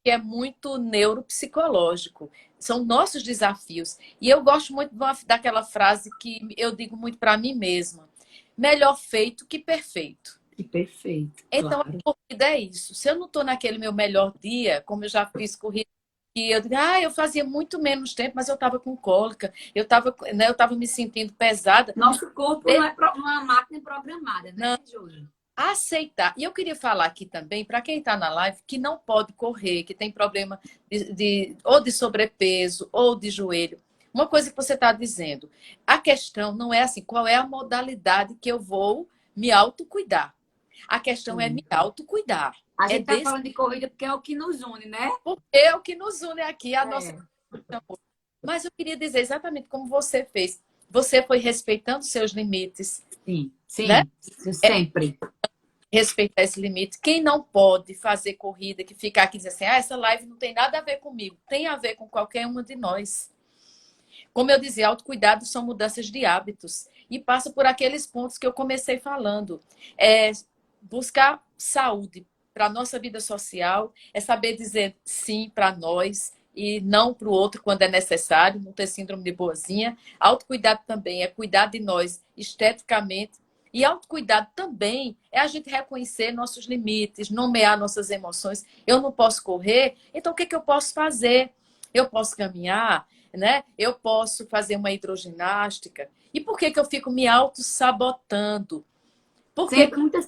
S1: é muito neuropsicológico, são nossos desafios. E eu gosto muito daquela frase que eu digo muito para mim mesma: melhor feito que perfeito.
S2: que perfeito,
S1: Então, a
S2: claro.
S1: corrida é isso. Se eu não estou naquele meu melhor dia, como eu já fiz corrida, e eu digo, eu fazia muito menos tempo, mas eu estava com cólica, eu tava me sentindo pesada.
S2: Nosso corpo não é uma máquina programada, né,
S1: Não,
S2: Júlio?
S1: aceitar. E eu queria falar aqui também, para quem está na live, que não pode correr, que tem problema ou de sobrepeso ou de joelho. Uma coisa que você está dizendo, a questão não é assim, qual é a modalidade que eu vou me autocuidar. A questão é me
S2: Sim.
S1: autocuidar.
S2: A
S1: É
S2: gente tá
S1: desse
S2: falando de corrida porque é o que nos une, né?
S1: porque é o que nos une aqui, a nossa.
S2: É,
S1: Mas eu queria dizer exatamente como você fez. Você foi respeitando seus limites,
S2: sim,
S1: né?
S2: sim, isso sempre.
S1: Respeitar esse limite. Quem não pode fazer corrida, que ficar aqui e dizer assim, essa live não tem nada a ver comigo, tem a ver com qualquer uma de nós. Como eu dizia, autocuidado são mudanças de hábitos e passa por aqueles pontos que eu comecei falando. É buscar saúde para a nossa vida social, é saber dizer sim para nós e não para o outro quando é necessário, não ter síndrome de boazinha. Autocuidado também é cuidar de nós esteticamente. E autocuidado também é a gente reconhecer nossos limites, nomear nossas emoções. Eu não posso correr, então o que eu posso fazer? Eu posso caminhar, né? Eu posso fazer uma hidroginástica. E por que eu fico me auto-sabotando? Porque,
S2: Sempre muitas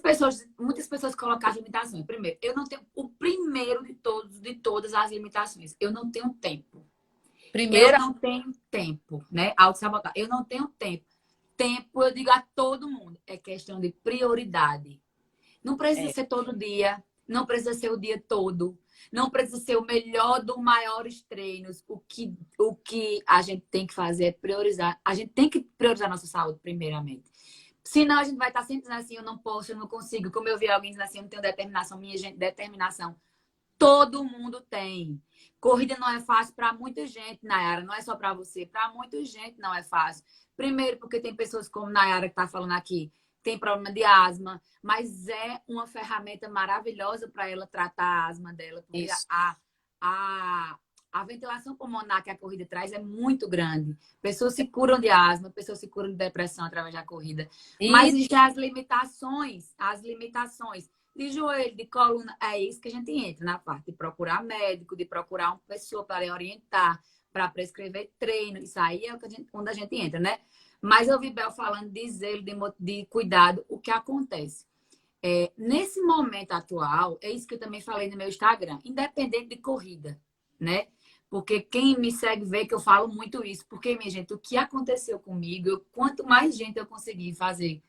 S2: pessoas colocam as limitações. Primeiro, eu não tenho o primeiro de todos, de todas as limitações. Eu não tenho tempo. Eu
S1: primeira,
S2: não tenho tempo, né? Auto-sabotar. Eu não tenho tempo. Tempo, eu digo a todo mundo, é questão de prioridade. Não precisa
S1: é,
S2: ser todo dia, não precisa ser o dia todo, não precisa ser o melhor dos maiores treinos. O que a gente tem que fazer é priorizar. A gente tem que priorizar a nossa saúde, primeiramente. Senão a gente vai estar sempre dizendo assim, eu não posso, eu não consigo. Como eu vi alguém dizendo assim, eu não tenho determinação. Minha gente, determinação. Todo mundo tem. Corrida não é fácil para muita gente, Nayara. Não é só para você. Para muita gente não é fácil. Primeiro, porque tem pessoas como Nayara que está falando aqui, tem problema de asma, mas é uma ferramenta maravilhosa para ela tratar a asma dela, porque
S1: isso.
S2: a, a ventilação pulmonar que a corrida traz é muito grande. Pessoas se curam de asma, pessoas se curam de depressão através da corrida. Mas
S1: E
S2: existem as limitações de joelho, de coluna, é isso que a gente entra na parte de procurar médico, de procurar uma pessoa para orientar, para prescrever treino. Isso aí é onde a gente entra, né? Mas eu vi Bel falando de zelo, de cuidado. O que acontece? Nesse momento atual, é isso que eu também falei no meu Instagram, independente de corrida, né? Porque quem me segue vê que eu falo muito isso. Porque, minha gente, o que aconteceu comigo, quanto mais gente eu conseguir fazer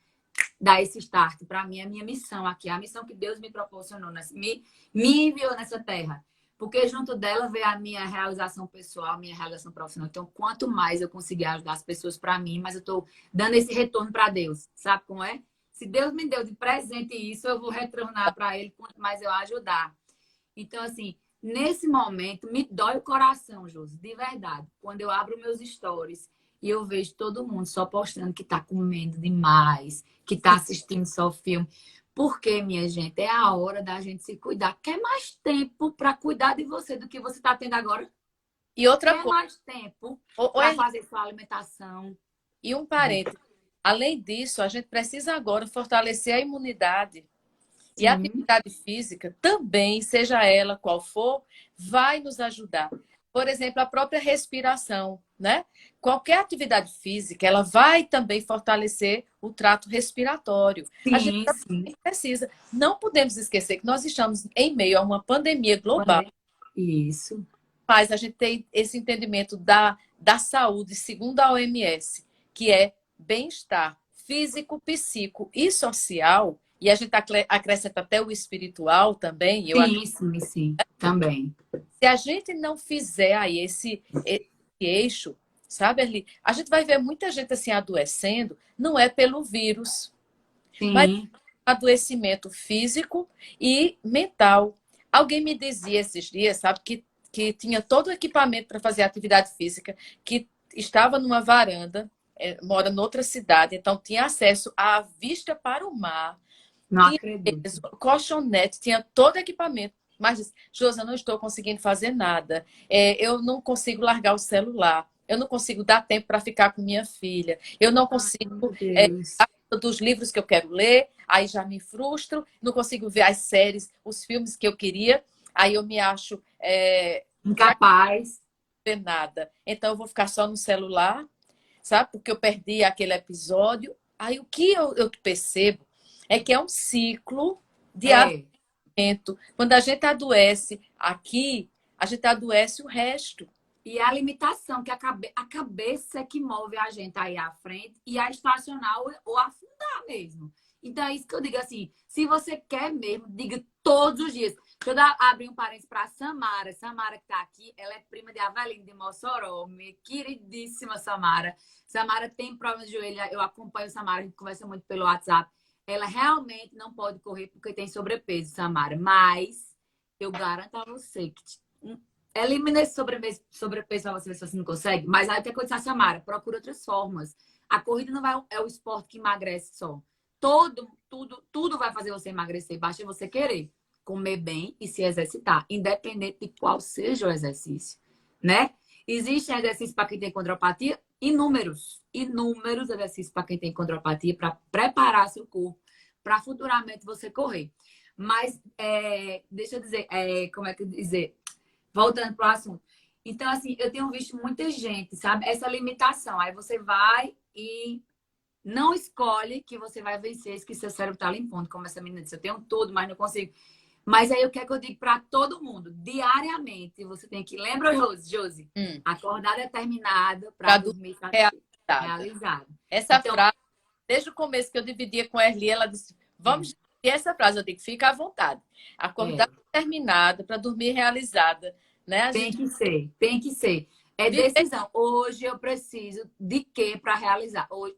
S2: dar esse start. Para mim, é a minha missão aqui, a missão que Deus me proporcionou, me enviou nessa terra. Porque junto dela veio a minha realização pessoal, a minha realização profissional. Então, quanto mais eu conseguir ajudar as pessoas para mim, mas eu estou dando esse retorno para Deus. Sabe como é? Se Deus me deu de presente isso, eu vou retornar para Ele quanto mais eu ajudar. Então, assim, nesse momento, me dói o coração, Josi, de verdade. Quando eu abro meus stories e eu vejo todo mundo só postando que tá comendo demais, que tá assistindo só filme. Porque, minha gente, é a hora da gente se cuidar. Quer mais tempo para cuidar de você do que você está tendo agora?
S1: outra
S2: Quer
S1: coisa,
S2: mais tempo para
S1: Henrique,
S2: fazer sua alimentação?
S1: e um parênteses. Além disso, a gente precisa agora fortalecer a imunidade. E a
S2: Sim,
S1: atividade física também, seja ela qual for, vai nos ajudar. Por exemplo, a própria respiração, né? Qualquer atividade física, ela vai também fortalecer o trato respiratório. A gente
S2: sim, sim.
S1: também precisa. Não podemos esquecer que nós estamos em meio a uma pandemia global,
S2: Isso.
S1: mas a gente tem esse entendimento da saúde, segundo a OMS, que é bem-estar físico, psíquico e social, e a gente acrescenta até o espiritual também, eu
S2: Sim,
S1: acredito.
S2: sim, sim. Também.
S1: Se a gente não fizer aí esse eixo, sabe, Arli? A gente vai ver muita gente assim adoecendo, não é pelo vírus, mas
S2: Sim.
S1: adoecimento físico e mental. Alguém me dizia esses dias, sabe, que que tinha todo o equipamento para fazer atividade física, que estava numa varanda, mora noutra cidade, então tinha acesso à vista para o mar,
S2: Não
S1: tinha
S2: acredito.
S1: colchonete, tinha todo o equipamento. Mas disse, Josi, eu não estou conseguindo fazer nada. Eu não consigo largar o celular. Eu não consigo dar tempo para ficar com minha filha. Eu não
S2: Ai,
S1: consigo
S2: meu Deus.
S1: dos livros que eu quero ler, aí já me frustro, não consigo ver as séries, os filmes que eu queria, aí eu me acho
S2: Incapaz.
S1: ver nada. Então eu vou ficar só no celular, sabe? Porque eu perdi aquele episódio. Aí o que eu percebo é que é um ciclo de
S2: É.
S1: alimento. Quando a gente adoece aqui, a gente adoece o resto.
S2: E a limitação, que a cabeça é que move a gente aí à frente e a estacionar ou afundar mesmo. Então é isso que eu digo assim, se você quer mesmo, diga todos os dias. Deixa eu abrir um parênteses para a Samara. Samara que está aqui, ela é prima de Avelino de Mossoró, minha queridíssima Samara. Samara tem problema de joelho, eu acompanho Samara, a gente conversa muito pelo WhatsApp. Ela realmente não pode correr porque tem sobrepeso, Samara. Mas eu garanto a você que elimina esse sobrepeso para você ver se você não consegue. Mas aí o que acontece, Samara? Procura outras formas. A corrida não é o esporte que emagrece só. Tudo vai fazer você emagrecer. Basta você querer comer bem e se exercitar, independente de qual seja o exercício, né? Existem exercícios para quem tem condropatia, inúmeros exercícios para quem tem condropatia para preparar seu corpo para futuramente você correr. Mas deixa eu dizer, como é que eu dizer? Voltando para o assunto. Então, assim, eu tenho visto muita gente, sabe? Essa limitação. Aí você vai e não escolhe que você vai vencer, que seu cérebro está limpando, como essa menina disse. Eu tenho tudo, mas não consigo. Mas aí o que é que eu digo para todo mundo? Diariamente, você tem que... Lembra, Josi? Acordar determinado para dormir realizado.
S1: Essa
S2: Então,
S1: frase, desde o começo que eu dividia com a Erli, ela disse, vamos dividir essa frase. Eu digo, fica à vontade. Acordar determinada para dormir realizada. Né? A
S2: tem
S1: gente
S2: que ser, tem que ser. É
S1: vive...
S2: decisão. Hoje eu preciso de quê para realizar? Hoje,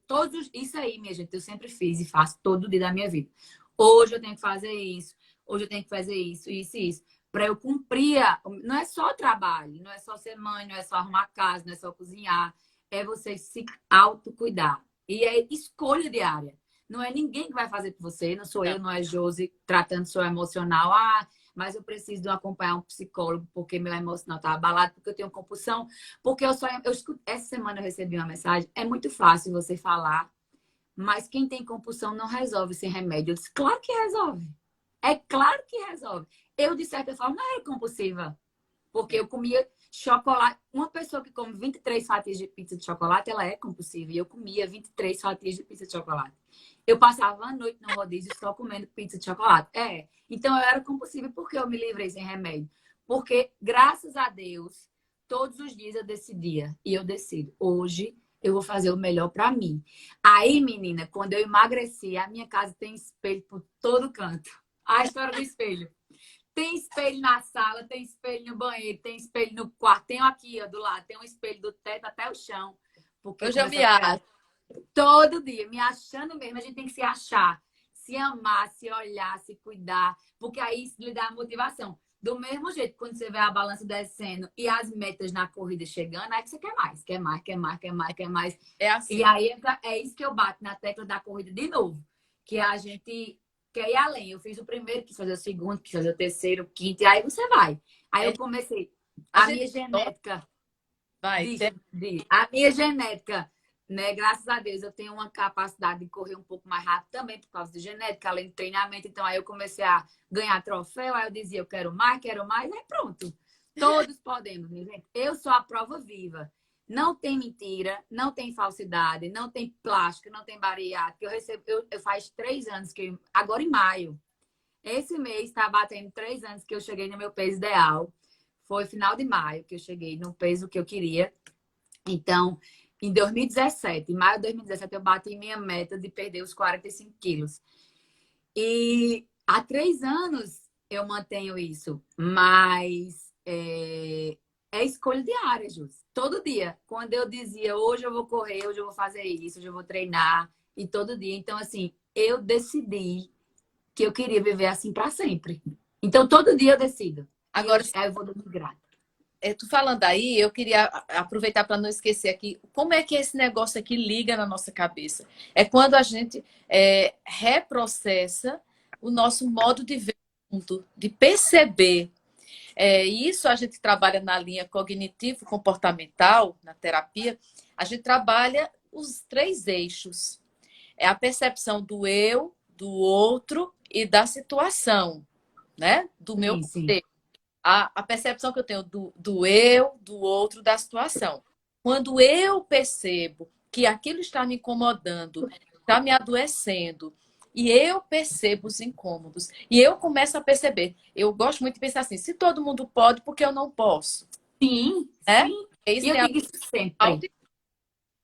S2: isso aí, minha gente, eu sempre fiz e faço todo dia da minha vida. Hoje eu tenho que fazer isso, hoje eu tenho que fazer isso, isso e isso. Para eu cumprir. Não é só trabalho, não é só ser mãe, não é só arrumar casa, não é só cozinhar. É você se autocuidar. E é escolha diária. Não é ninguém que vai fazer por você, não sou eu, não é Josi tratando seu emocional. Mas eu preciso de acompanhar um psicólogo porque meu emocional tá abalado, porque eu tenho compulsão, porque essa semana eu recebi uma mensagem, é muito fácil você falar, mas quem tem compulsão não resolve sem remédio. Eu disse, claro que resolve. É claro que resolve. Eu, de certa forma, não era compulsiva, porque eu comia chocolate. Uma pessoa que come 23 fatias de pizza de chocolate, ela é compulsiva. E eu comia 23 fatias de pizza de chocolate. Eu passava a noite no rodízio só comendo pizza de chocolate. Então eu era compulsiva porque eu me livrei sem remédio. Porque, graças a Deus, todos os dias eu decidia. E eu decido. Hoje eu vou fazer o melhor para mim. Aí, menina, quando eu emagreci, a minha casa tem espelho por todo canto. A história do espelho. Tem espelho na sala, tem espelho no banheiro, tem espelho no quarto. Tem aqui, ó, do lado. Tem um espelho do teto até o chão. Porque
S1: eu já me acho.
S2: todo dia, me achando mesmo. A gente tem que se achar, se amar, se olhar, se cuidar. Porque aí isso lhe dá motivação. Do mesmo jeito, quando você vê a balança descendo e as metas na corrida chegando, aí que você quer mais, quer mais, quer mais, quer mais, quer mais.
S1: É assim.
S2: E aí é isso que eu bato na tecla da corrida de novo. Que a gente quer ir além. Eu fiz o primeiro, quis fazer o segundo, quis fazer o terceiro, o quinto, e aí você vai. Aí eu comecei. A minha genética. A minha genética, né? Graças a Deus, eu tenho uma capacidade de correr um pouco mais rápido também por causa de genética, além de treinamento. Então, aí eu comecei a ganhar troféu, aí eu dizia, eu quero mais, aí pronto. Todos podemos, minha gente. Eu sou a prova viva. Não tem mentira, não tem falsidade, não tem plástico, não tem bariátrica. Eu faz 3 anos que agora em maio. Esse mês está batendo 3 anos que eu cheguei no meu peso ideal. Foi final de maio que eu cheguei no peso que eu queria. Então, em 2017, em maio de 2017, eu bati minha meta de perder os 45 quilos. E há 3 anos eu mantenho isso, mas é escolha diária, Jus. Todo dia. Quando eu dizia, hoje eu vou correr, hoje eu vou fazer isso, hoje eu vou treinar, e todo dia. Então, assim, eu decidi que eu queria viver assim para sempre. Então, todo dia eu decido.
S1: Agora,
S2: eu vou dormir grata.
S1: tu falando aí, eu queria aproveitar para não esquecer aqui, como é que esse negócio aqui liga na nossa cabeça? É quando a gente reprocessa o nosso modo de ver o mundo, de perceber. E isso a gente trabalha na linha cognitivo-comportamental, na terapia, a gente trabalha os 3 eixos. É a percepção do eu, do outro e da situação, né? Do meu
S2: Sim, sim.
S1: contexto. A percepção que eu tenho do eu, do outro, da situação. Quando eu percebo que aquilo está me incomodando, está me adoecendo, e eu percebo os incômodos, e eu começo a perceber, eu gosto muito de pensar assim, se todo mundo pode, por que eu não posso?
S2: Sim,
S1: Né?
S2: sim.
S1: Isso
S2: E eu
S1: tem a
S2: digo isso sempre.
S1: auto.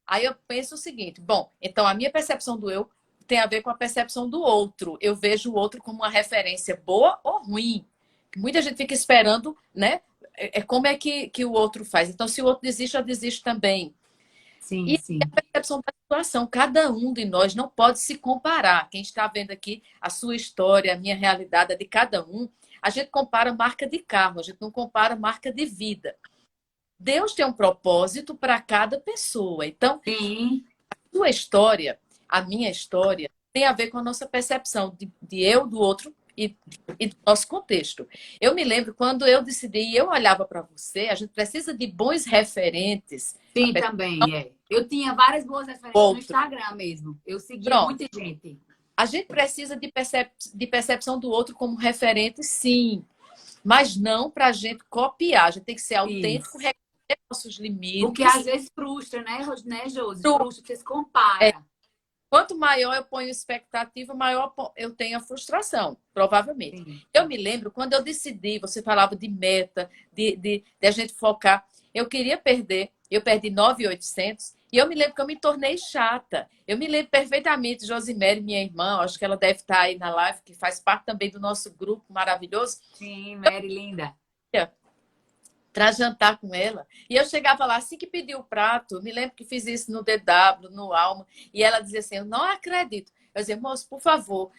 S1: Aí eu penso o seguinte, bom, então a minha percepção do eu tem a ver com a percepção do outro. Eu vejo o outro como uma referência boa ou ruim. Muita gente fica esperando, né? Como é que o outro faz. Então, se o outro desiste, eu desisto também.
S2: Sim,
S1: E
S2: sim.
S1: a percepção da situação. Cada um de nós não pode se comparar. Quem está vendo aqui a sua história, a minha realidade, a de cada um, a gente compara marca de carro, a gente não compara marca de vida. Deus tem um propósito para cada pessoa. Então,
S2: Sim.
S1: sua história, a minha história, tem a ver com a nossa percepção de eu, do outro e do nosso contexto. Eu me lembro quando eu decidi, e eu olhava para você, a gente precisa de bons referentes. A
S2: Sim,
S1: percepção
S2: também, é. Eu tinha várias boas
S1: do
S2: referências no
S1: outro.
S2: Instagram mesmo. Eu seguia
S1: Pronto.
S2: muita gente.
S1: A gente precisa de percepção do outro como referente, sim. Mas não para a gente copiar. A gente tem que ser autêntico,
S2: Isso.
S1: reconhecer nossos
S2: Porque às
S1: limites.
S2: vezes frustra, né, Josi? Frustra, você se compara.
S1: Quanto maior eu ponho expectativa, maior eu tenho a frustração, provavelmente.
S2: Sim.
S1: Eu me lembro quando eu decidi, você falava de meta, de a gente focar. Eu queria perder, eu perdi 9.800 e eu me lembro que eu me tornei chata. Eu me lembro perfeitamente, Josimere, minha irmã, acho que ela deve estar aí na live, que faz parte também do nosso grupo maravilhoso,
S2: Sim, Mary linda.
S1: para jantar com ela. E eu chegava lá, assim que pedi o prato, me lembro que fiz isso no DW, no Alma, e ela dizia assim: eu não acredito. Eu dizia, moço, por favor,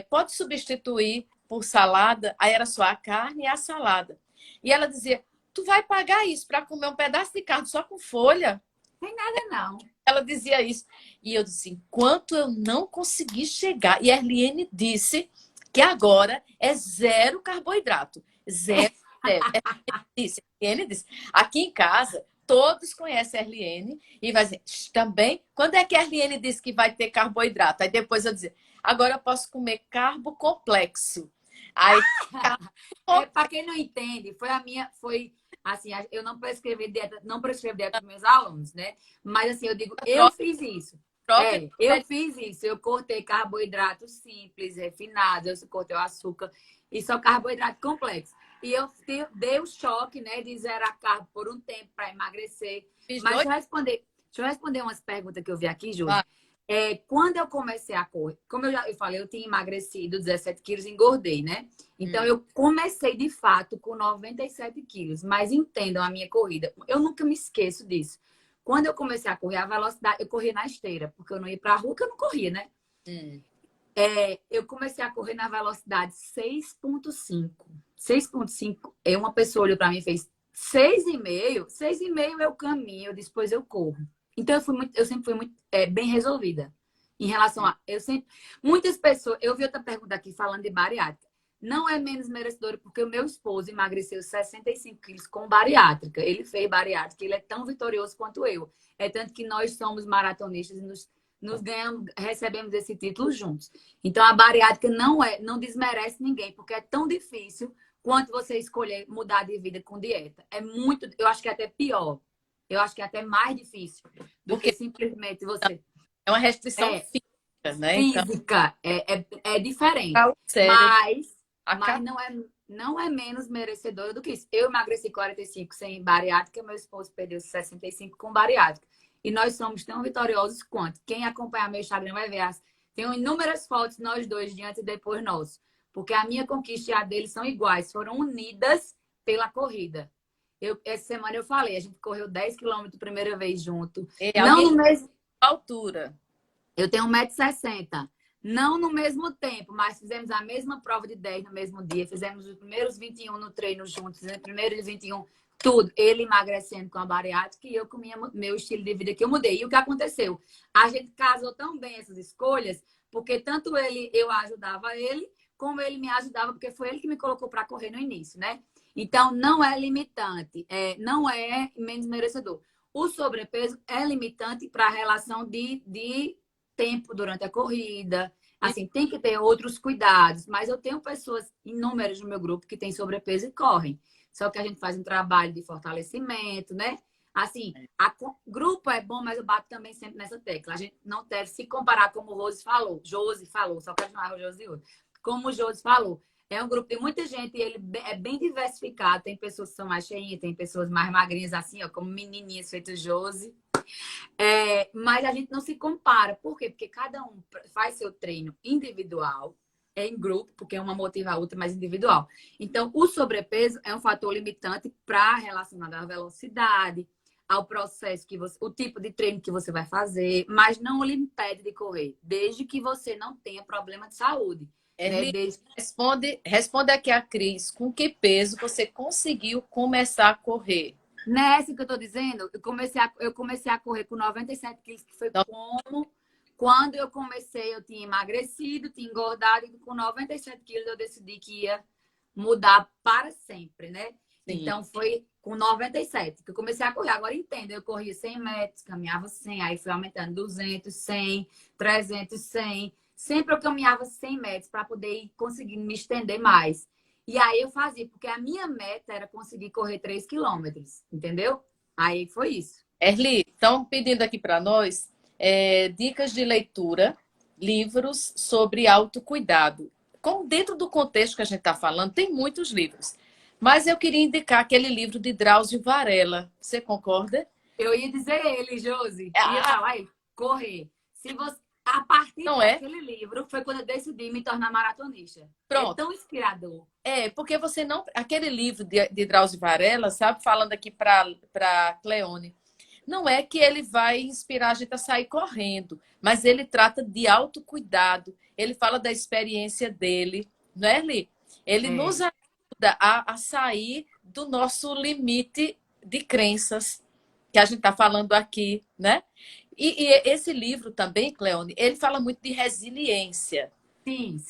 S1: pode substituir por salada? Aí era só a carne e a salada. E ela dizia: tu vai pagar isso para comer um pedaço de carne só com folha?
S2: Tem nada, não.
S1: Ela dizia isso. E eu disse: enquanto eu não consegui chegar. E a Erliene disse que agora é 0 carboidrato. Zero, zero. Erliene disse. Aqui em casa, todos conhecem a Erliene e vai dizer: também, quando é que a Erliene disse que vai ter carboidrato? Aí depois eu dizer: agora eu posso comer carbo complexo. Aí,
S2: Para quem não entende, foi assim, eu não prescrevi dieta, não prescrevo dieta para meus alunos, né? Mas assim, eu digo, eu fiz isso.
S1: troca de
S2: Eu fiz isso. Eu cortei carboidratos simples, refinados, eu cortei o açúcar e só carboidrato complexo. E eu dei o choque, né, de zerar carbo por um tempo para emagrecer.
S1: fiz
S2: Mas
S1: dois.
S2: deixa eu responder umas perguntas que eu vi aqui, Josi.
S1: Ah,
S2: Quando eu comecei a correr, como eu falei, eu tinha emagrecido 17 quilos e engordei, né? Então, eu comecei de fato com 97 quilos. Mas entendam a minha corrida. Eu nunca me esqueço disso. Quando eu comecei a correr, a velocidade, eu corria na esteira, porque eu não ia para a rua, que eu não corria, né?
S1: hum.
S2: Eu comecei a correr na velocidade 6,5. 6,5. Uma pessoa olhou para mim e fez 6,5. 6,5 eu caminho, depois eu corro. Então eu sempre fui muito bem resolvida em relação a muitas pessoas. Eu vi outra pergunta aqui falando de bariátrica. Não é menos merecedora porque o meu esposo emagreceu 65 quilos com bariátrica. Ele fez bariátrica, ele é tão vitorioso quanto eu. É tanto que nós somos maratonistas e nos ganhamos, recebemos esse título juntos. Então, a bariátrica não desmerece ninguém, porque é tão difícil quanto você escolher mudar de vida com dieta. É muito, eu acho que é até pior. Eu acho que é até mais difícil do que
S1: Porque
S2: simplesmente você.
S1: é uma restrição
S2: É,
S1: física, né? Então,
S2: física, é diferente.
S1: para o cérebro,
S2: Mas
S1: acaba.
S2: não é menos merecedora do que isso. Eu emagreci 45 sem bariátrica, meu esposo perdeu 65 com bariátrica. E nós somos tão vitoriosos quanto. Quem acompanhar meu Instagram vai ver. Tem inúmeras fotos nós dois, diante e depois nosso. Porque a minha conquista e a dele são iguais. Foram unidas pela corrida. Essa semana eu falei, a gente correu 10 quilômetros primeira vez junto. Não
S1: Alguém
S2: no mesmo.
S1: de altura.
S2: Eu tenho 1,60 m. Não no mesmo tempo, mas fizemos a mesma prova de 10 no mesmo dia. Fizemos os primeiros 21 no treino juntos, os primeiros 21, tudo. Ele emagrecendo com a bariátrica e eu com meu estilo de vida que eu mudei. E o que aconteceu? A gente casou tão bem essas escolhas, porque tanto eu ajudava ele, como ele me ajudava, porque foi ele que me colocou para correr no início, né? Então, não é limitante, não é menos merecedor. O sobrepeso é limitante para a relação de tempo durante a corrida. Assim, tem que ter outros cuidados. Mas eu tenho pessoas inúmeras no meu grupo que têm sobrepeso e correm. Só que a gente faz um trabalho de fortalecimento, né? Assim, grupo é bom, mas eu bato também sempre nessa tecla. A gente não deve se comparar, como o Josi falou, só para chamar o Josi hoje. Como o Josi falou, é um grupo de muita gente e ele é bem diversificado. Tem pessoas que são mais cheinhas, tem pessoas mais magrinhas, assim, ó, como menininhas feito Josi. Mas a gente não se compara. Por quê? Porque cada um faz seu treino individual, em grupo, porque uma motiva a outra, mas individual. Então, o sobrepeso é um fator limitante para relacionado à velocidade, ao processo o tipo de treino que você vai fazer, mas não lhe impede de correr, desde que você não tenha problema de saúde. Né?
S1: Responde aqui a Cris, com que peso você conseguiu começar a correr?
S2: Nessa que eu tô dizendo, eu comecei a correr com 97 quilos, que foi como quando eu comecei, eu tinha emagrecido, tinha engordado, e com 97 quilos eu decidi que ia mudar para sempre, né? Sim. Então foi com 97 que eu comecei a correr. Agora entenda, eu corria 100 metros, caminhava 100, aí fui aumentando 200, 100, 300, 100. Sempre eu caminhava 100 metros para poder ir conseguindo me estender mais. E aí eu fazia, porque a minha meta era conseguir correr 3 quilômetros, entendeu? Aí foi isso.
S1: Erli, estão pedindo aqui para nós dicas de leitura, livros sobre autocuidado. Como dentro do contexto que a gente está falando, tem muitos livros. Mas eu queria indicar aquele livro de Drauzio Varela. Você concorda?
S2: Eu ia dizer ele, Josi. Ia falar aí, correr. Se você... A partir daquele livro foi quando eu decidi me tornar maratonista. Pronto. É tão inspirador.
S1: Porque você não... Aquele livro de Drauzio Varela, sabe? Falando aqui para Cleone. Não é que ele vai inspirar a gente a sair correndo, mas ele trata de autocuidado. Ele fala da experiência dele, não é, Li? Ele nos ajuda a sair do nosso limite de crenças que a gente está falando aqui, né? E esse livro também, Cleone, ele fala muito de resiliência.
S2: Sim,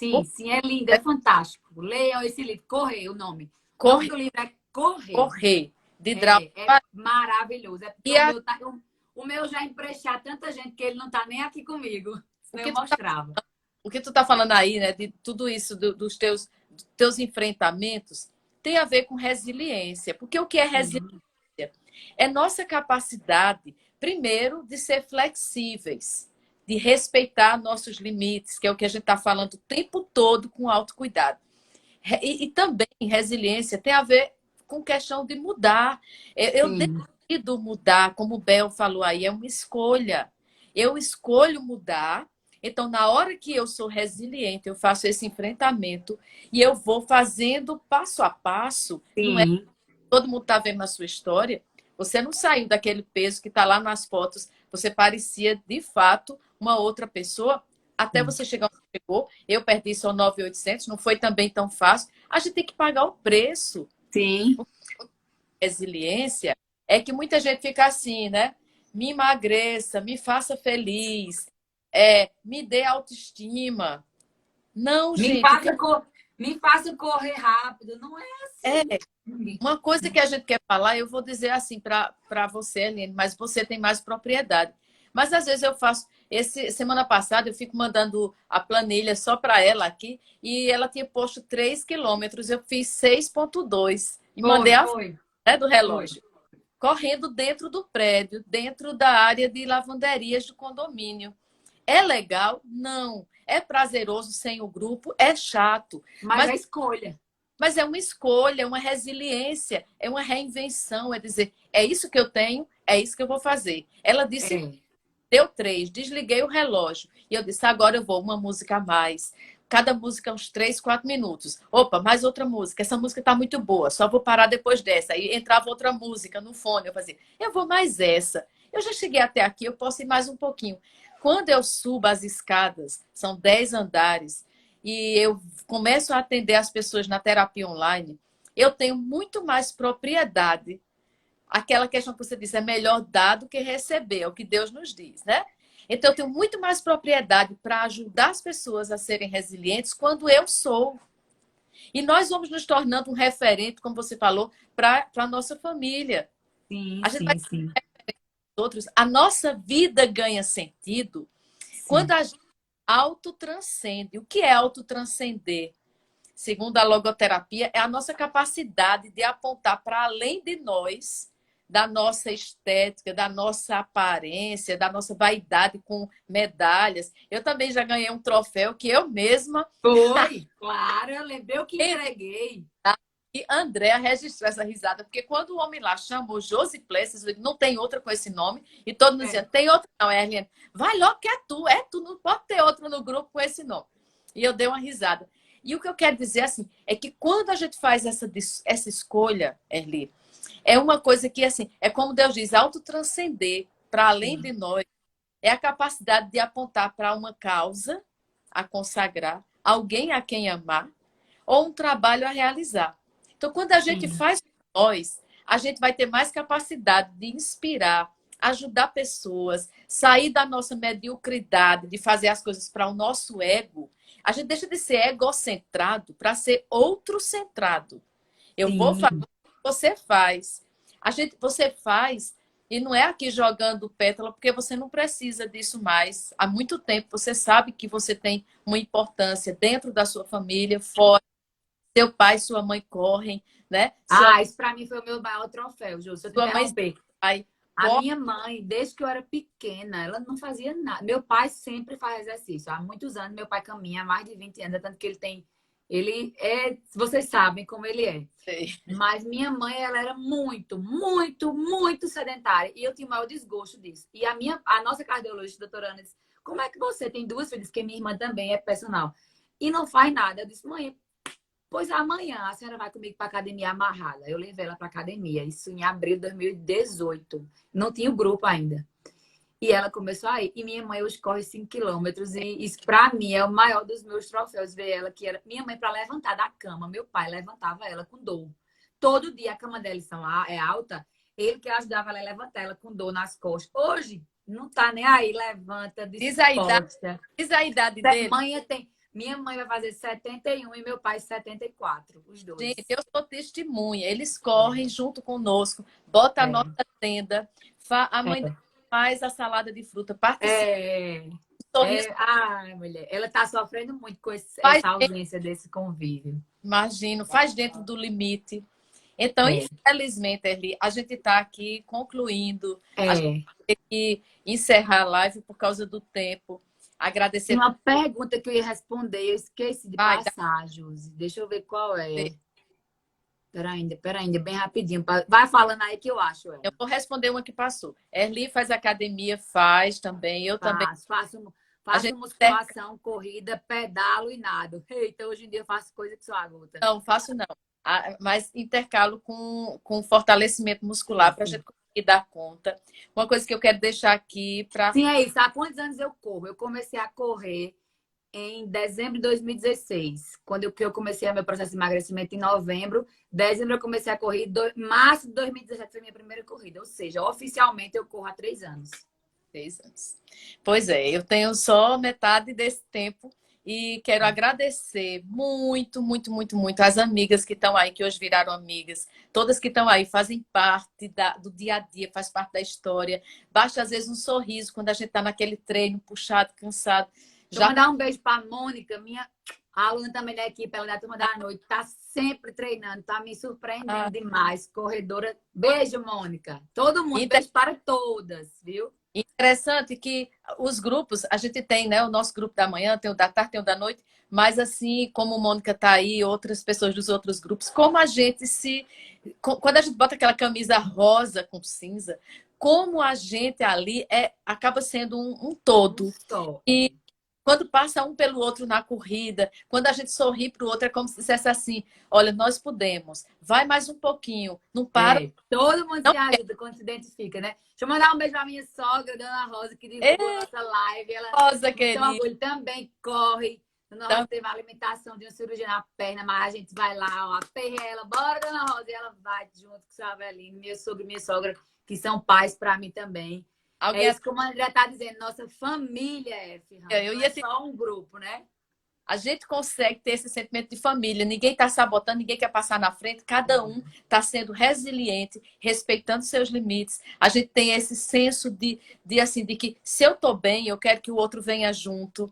S2: é lindo, é fantástico. Leiam esse livro, Correr, o nome. O nome do livro é Correr.
S1: Correr. De Drauzio.
S2: É maravilhoso. É porque o meu já emprestou a tanta gente que ele não está nem aqui comigo. Eu mostrava.
S1: O que tu tá falando aí, né, de tudo isso, dos teus enfrentamentos, tem a ver com resiliência. Porque o que é resiliência? É nossa capacidade, primeiro, de ser flexíveis, de respeitar nossos limites, que é o que a gente está falando o tempo todo com autocuidado. E também resiliência tem a ver com questão de mudar. Eu decido mudar, como o Bel falou aí, é uma escolha. Eu escolho mudar. Então, na hora que eu sou resiliente, eu faço esse enfrentamento e eu vou fazendo passo a passo.
S2: Sim.
S1: Não é todo mundo está vendo na sua história. Você não saiu daquele peso que está lá nas fotos. Você parecia, de fato, uma outra pessoa. Até você chegar onde chegou. Eu perdi só 9.800. Não foi também tão fácil. A gente tem que pagar o preço.
S2: Sim.
S1: Resiliência é que muita gente fica assim, né? Me emagreça, me faça feliz, me dê autoestima. Não, gente.
S2: Me faça correr rápido. Não é assim.
S1: Uma coisa que a gente quer falar, eu vou dizer assim para você, Aline, mas você tem mais propriedade. Mas às vezes eu faço. Semana passada eu fico mandando a planilha só para ela aqui e ela tinha posto 3 quilômetros, eu fiz 6,2 e mandei a foto do relógio. Correndo dentro do prédio, dentro da área de lavanderias do condomínio. É legal? Não. É prazeroso sem o grupo? É chato.
S2: Mas é escolha.
S1: Mas é uma escolha, é uma resiliência, é uma reinvenção. É dizer, é isso que eu tenho, é isso que eu vou fazer. Ela disse, deu 3, desliguei o relógio. E eu disse, agora eu vou uma música a mais. Cada música uns 3, 4 minutos. Opa, mais outra música. Essa música está muito boa, só vou parar depois dessa. Aí entrava outra música no fone. Eu fazia, eu vou mais essa. Eu já cheguei até aqui, eu posso ir mais um pouquinho. Quando eu subo as escadas, são 10 andares, e eu começo a atender as pessoas na terapia online, eu tenho muito mais propriedade. Aquela questão que você disse, é melhor dar do que receber, é o que Deus nos diz, né? Então, eu tenho muito mais propriedade para ajudar as pessoas a serem resilientes quando eu sou. E nós vamos nos tornando um referente, como você falou, para a nossa família.
S2: Sim,
S1: A gente vai
S2: sim, sim.
S1: outros, a nossa vida ganha sentido quando
S2: Sim.
S1: a gente autotranscende. O que é autotranscender? Segundo a logoterapia, é a nossa capacidade de apontar para além de nós, da nossa estética, da nossa aparência, da nossa vaidade com medalhas. Eu também já ganhei um troféu que eu mesma
S2: Foi, claro, eu lembrei o que entreguei.
S1: e Andréa registrou essa risada, porque quando o homem lá chamou Josi Plessis, não tem outra com esse nome, e todo mundo dizia,
S2: É.
S1: tem outra não, Erliane. Vai logo que é tu, não pode ter outro no grupo com esse nome. E eu dei uma risada. E o que eu quero dizer assim, é que quando a gente faz essa escolha, Erli, é uma coisa que assim, é como Deus diz, autotranscender para além de
S2: Sim,
S1: nós, é a capacidade de apontar para uma causa a consagrar, alguém a quem amar, ou um trabalho a realizar. Então, quando a gente
S2: sim,
S1: faz nós, a gente vai ter mais capacidade de inspirar, ajudar pessoas, sair da nossa mediocridade, de fazer as coisas para o nosso ego. A gente deixa de ser egocentrado para ser outro-centrado. Eu vou fazer
S2: sim.
S1: o que você faz. Você faz e não é aqui jogando pétala, porque você não precisa disso mais. Há muito tempo você sabe que você tem uma importância dentro da sua família, fora. Seu pai e sua mãe correm, né?
S2: Ah, isso para mim foi o meu maior troféu, Ju. Se eu te
S1: Sua mãe e seu
S2: interromper.
S1: pai
S2: A
S1: correm.
S2: minha mãe, desde que eu era pequena, ela não fazia nada. Meu pai sempre faz exercício. Há muitos anos, meu pai caminha há mais de 20 anos, tanto que ele tem. Ele é. Vocês sabem como ele é. Mas minha mãe, ela era muito, muito, muito sedentária. E eu tinha o maior desgosto disso. E a nossa cardiologista, doutora Ana, disse: Como é que você tem duas filhas, que minha irmã também é personal, e não faz nada? Eu disse: Mãe, pois amanhã a senhora vai comigo para academia amarrada. Eu levei ela para academia, isso em abril de 2018. Não tinha o grupo ainda. E ela começou a ir. E minha mãe hoje corre 5 quilômetros. E isso, para mim, é o maior dos meus troféus. Ver ela, que era minha mãe, para levantar da cama. Meu pai levantava ela com dor. Todo dia a cama dela é alta. Ele que ajudava ela a levantar ela com dor nas costas. Hoje, não tá nem aí. Levanta,
S1: Diz a idade,
S2: disposta.
S1: diz a idade dele.
S2: Minha mãe vai fazer 71 e meu pai 74, os
S1: Gente,
S2: dois.
S1: eu sou testemunha. Eles correm junto conosco, bota a nossa
S2: É,
S1: tenda, a mãe dele
S2: é,
S1: faz a salada de fruta, participa
S2: é,
S1: do sorriso,
S2: ai, mulher, ela tá sofrendo muito com
S1: faz,
S2: essa ausência desse convívio.
S1: imagino, faz dentro do limite. Então,
S2: É,
S1: infelizmente, Erli, a gente está aqui concluindo. A gente
S2: é.
S1: tem que encerrar a live por causa do tempo.
S2: Tinha
S1: Agradecer.
S2: uma pergunta que eu ia responder, eu esqueci de
S1: Vai,
S2: passar, Josi. Deixa eu ver qual é. Pera ainda, bem rapidinho. Vai falando aí que eu acho
S1: eu
S2: ela.
S1: vou responder uma que passou. Erli faz academia, faz também. Eu também. A
S2: Faço
S1: gente cerca-
S2: musculação, corrida, pedalo e nado. Eita, hoje em dia eu faço coisa que só aguenta.
S1: não, faço não. Mas intercalo com fortalecimento muscular
S2: Sim,
S1: para a
S2: sim.
S1: gente conseguir dar conta. Uma coisa que eu quero deixar aqui para.
S2: Sim, é isso. Há quantos anos eu corro? Eu comecei a correr em dezembro de 2016, que eu comecei o meu processo de emagrecimento em novembro. Dezembro eu comecei a correr, março de 2017 foi minha primeira corrida. Ou seja, oficialmente eu corro há 3 anos.
S1: 6 anos. Pois é, eu tenho só metade desse tempo e quero agradecer muito, muito, muito, muito as amigas que estão aí, que hoje viraram amigas, todas que estão aí, fazem parte do dia a dia, faz parte da história. Basta às vezes um sorriso quando a gente está naquele treino puxado, cansado.
S2: Deixa eu
S1: Já
S2: mandar um beijo para a Mônica, minha aluna também da equipe, ela é da turma da noite, tá sempre treinando, tá me surpreendendo demais. Corredora. Beijo, Mônica. Todo mundo, beijo para todas, viu?
S1: interessante que os grupos, a gente tem, né, o nosso grupo da manhã, tem o da tarde, tem o da noite, mas assim, como a Mônica está aí, outras pessoas dos outros grupos, como a gente se... Quando a gente bota aquela camisa rosa com cinza, como a gente ali acaba sendo um
S2: Um
S1: todo.
S2: só.
S1: E Quando passa um pelo outro na corrida, quando a gente sorri para o outro, é como se dissesse assim: olha, nós podemos, vai mais um pouquinho, não para.
S2: Todo mundo
S1: Não
S2: se ajuda quando se identifica, né? Deixa eu mandar um beijo pra minha sogra, Dona Rosa, que divulgou a
S1: é
S2: nossa live. Ela,
S1: rosa,
S2: com muito
S1: querida.
S2: orgulho, também corre. Dona Rosa
S1: Então,
S2: teve uma alimentação de uma cirurgia na perna, mas a gente vai lá, ó, aperreia ela, bora, Dona Rosa, e ela vai junto com o seu Avelino, meu sogro e minha sogra, que são pais para mim também. É
S1: alguém,
S2: isso que o André tá dizendo, nossa família, Ferrando,
S1: eu
S2: não é
S1: ia te
S2: só um grupo, né?
S1: A gente consegue ter esse sentimento de família. Ninguém está sabotando, ninguém quer passar na frente. Cada um está sendo resiliente, respeitando seus limites. A gente tem esse senso de assim, de que se eu estou bem, eu quero que o outro venha junto.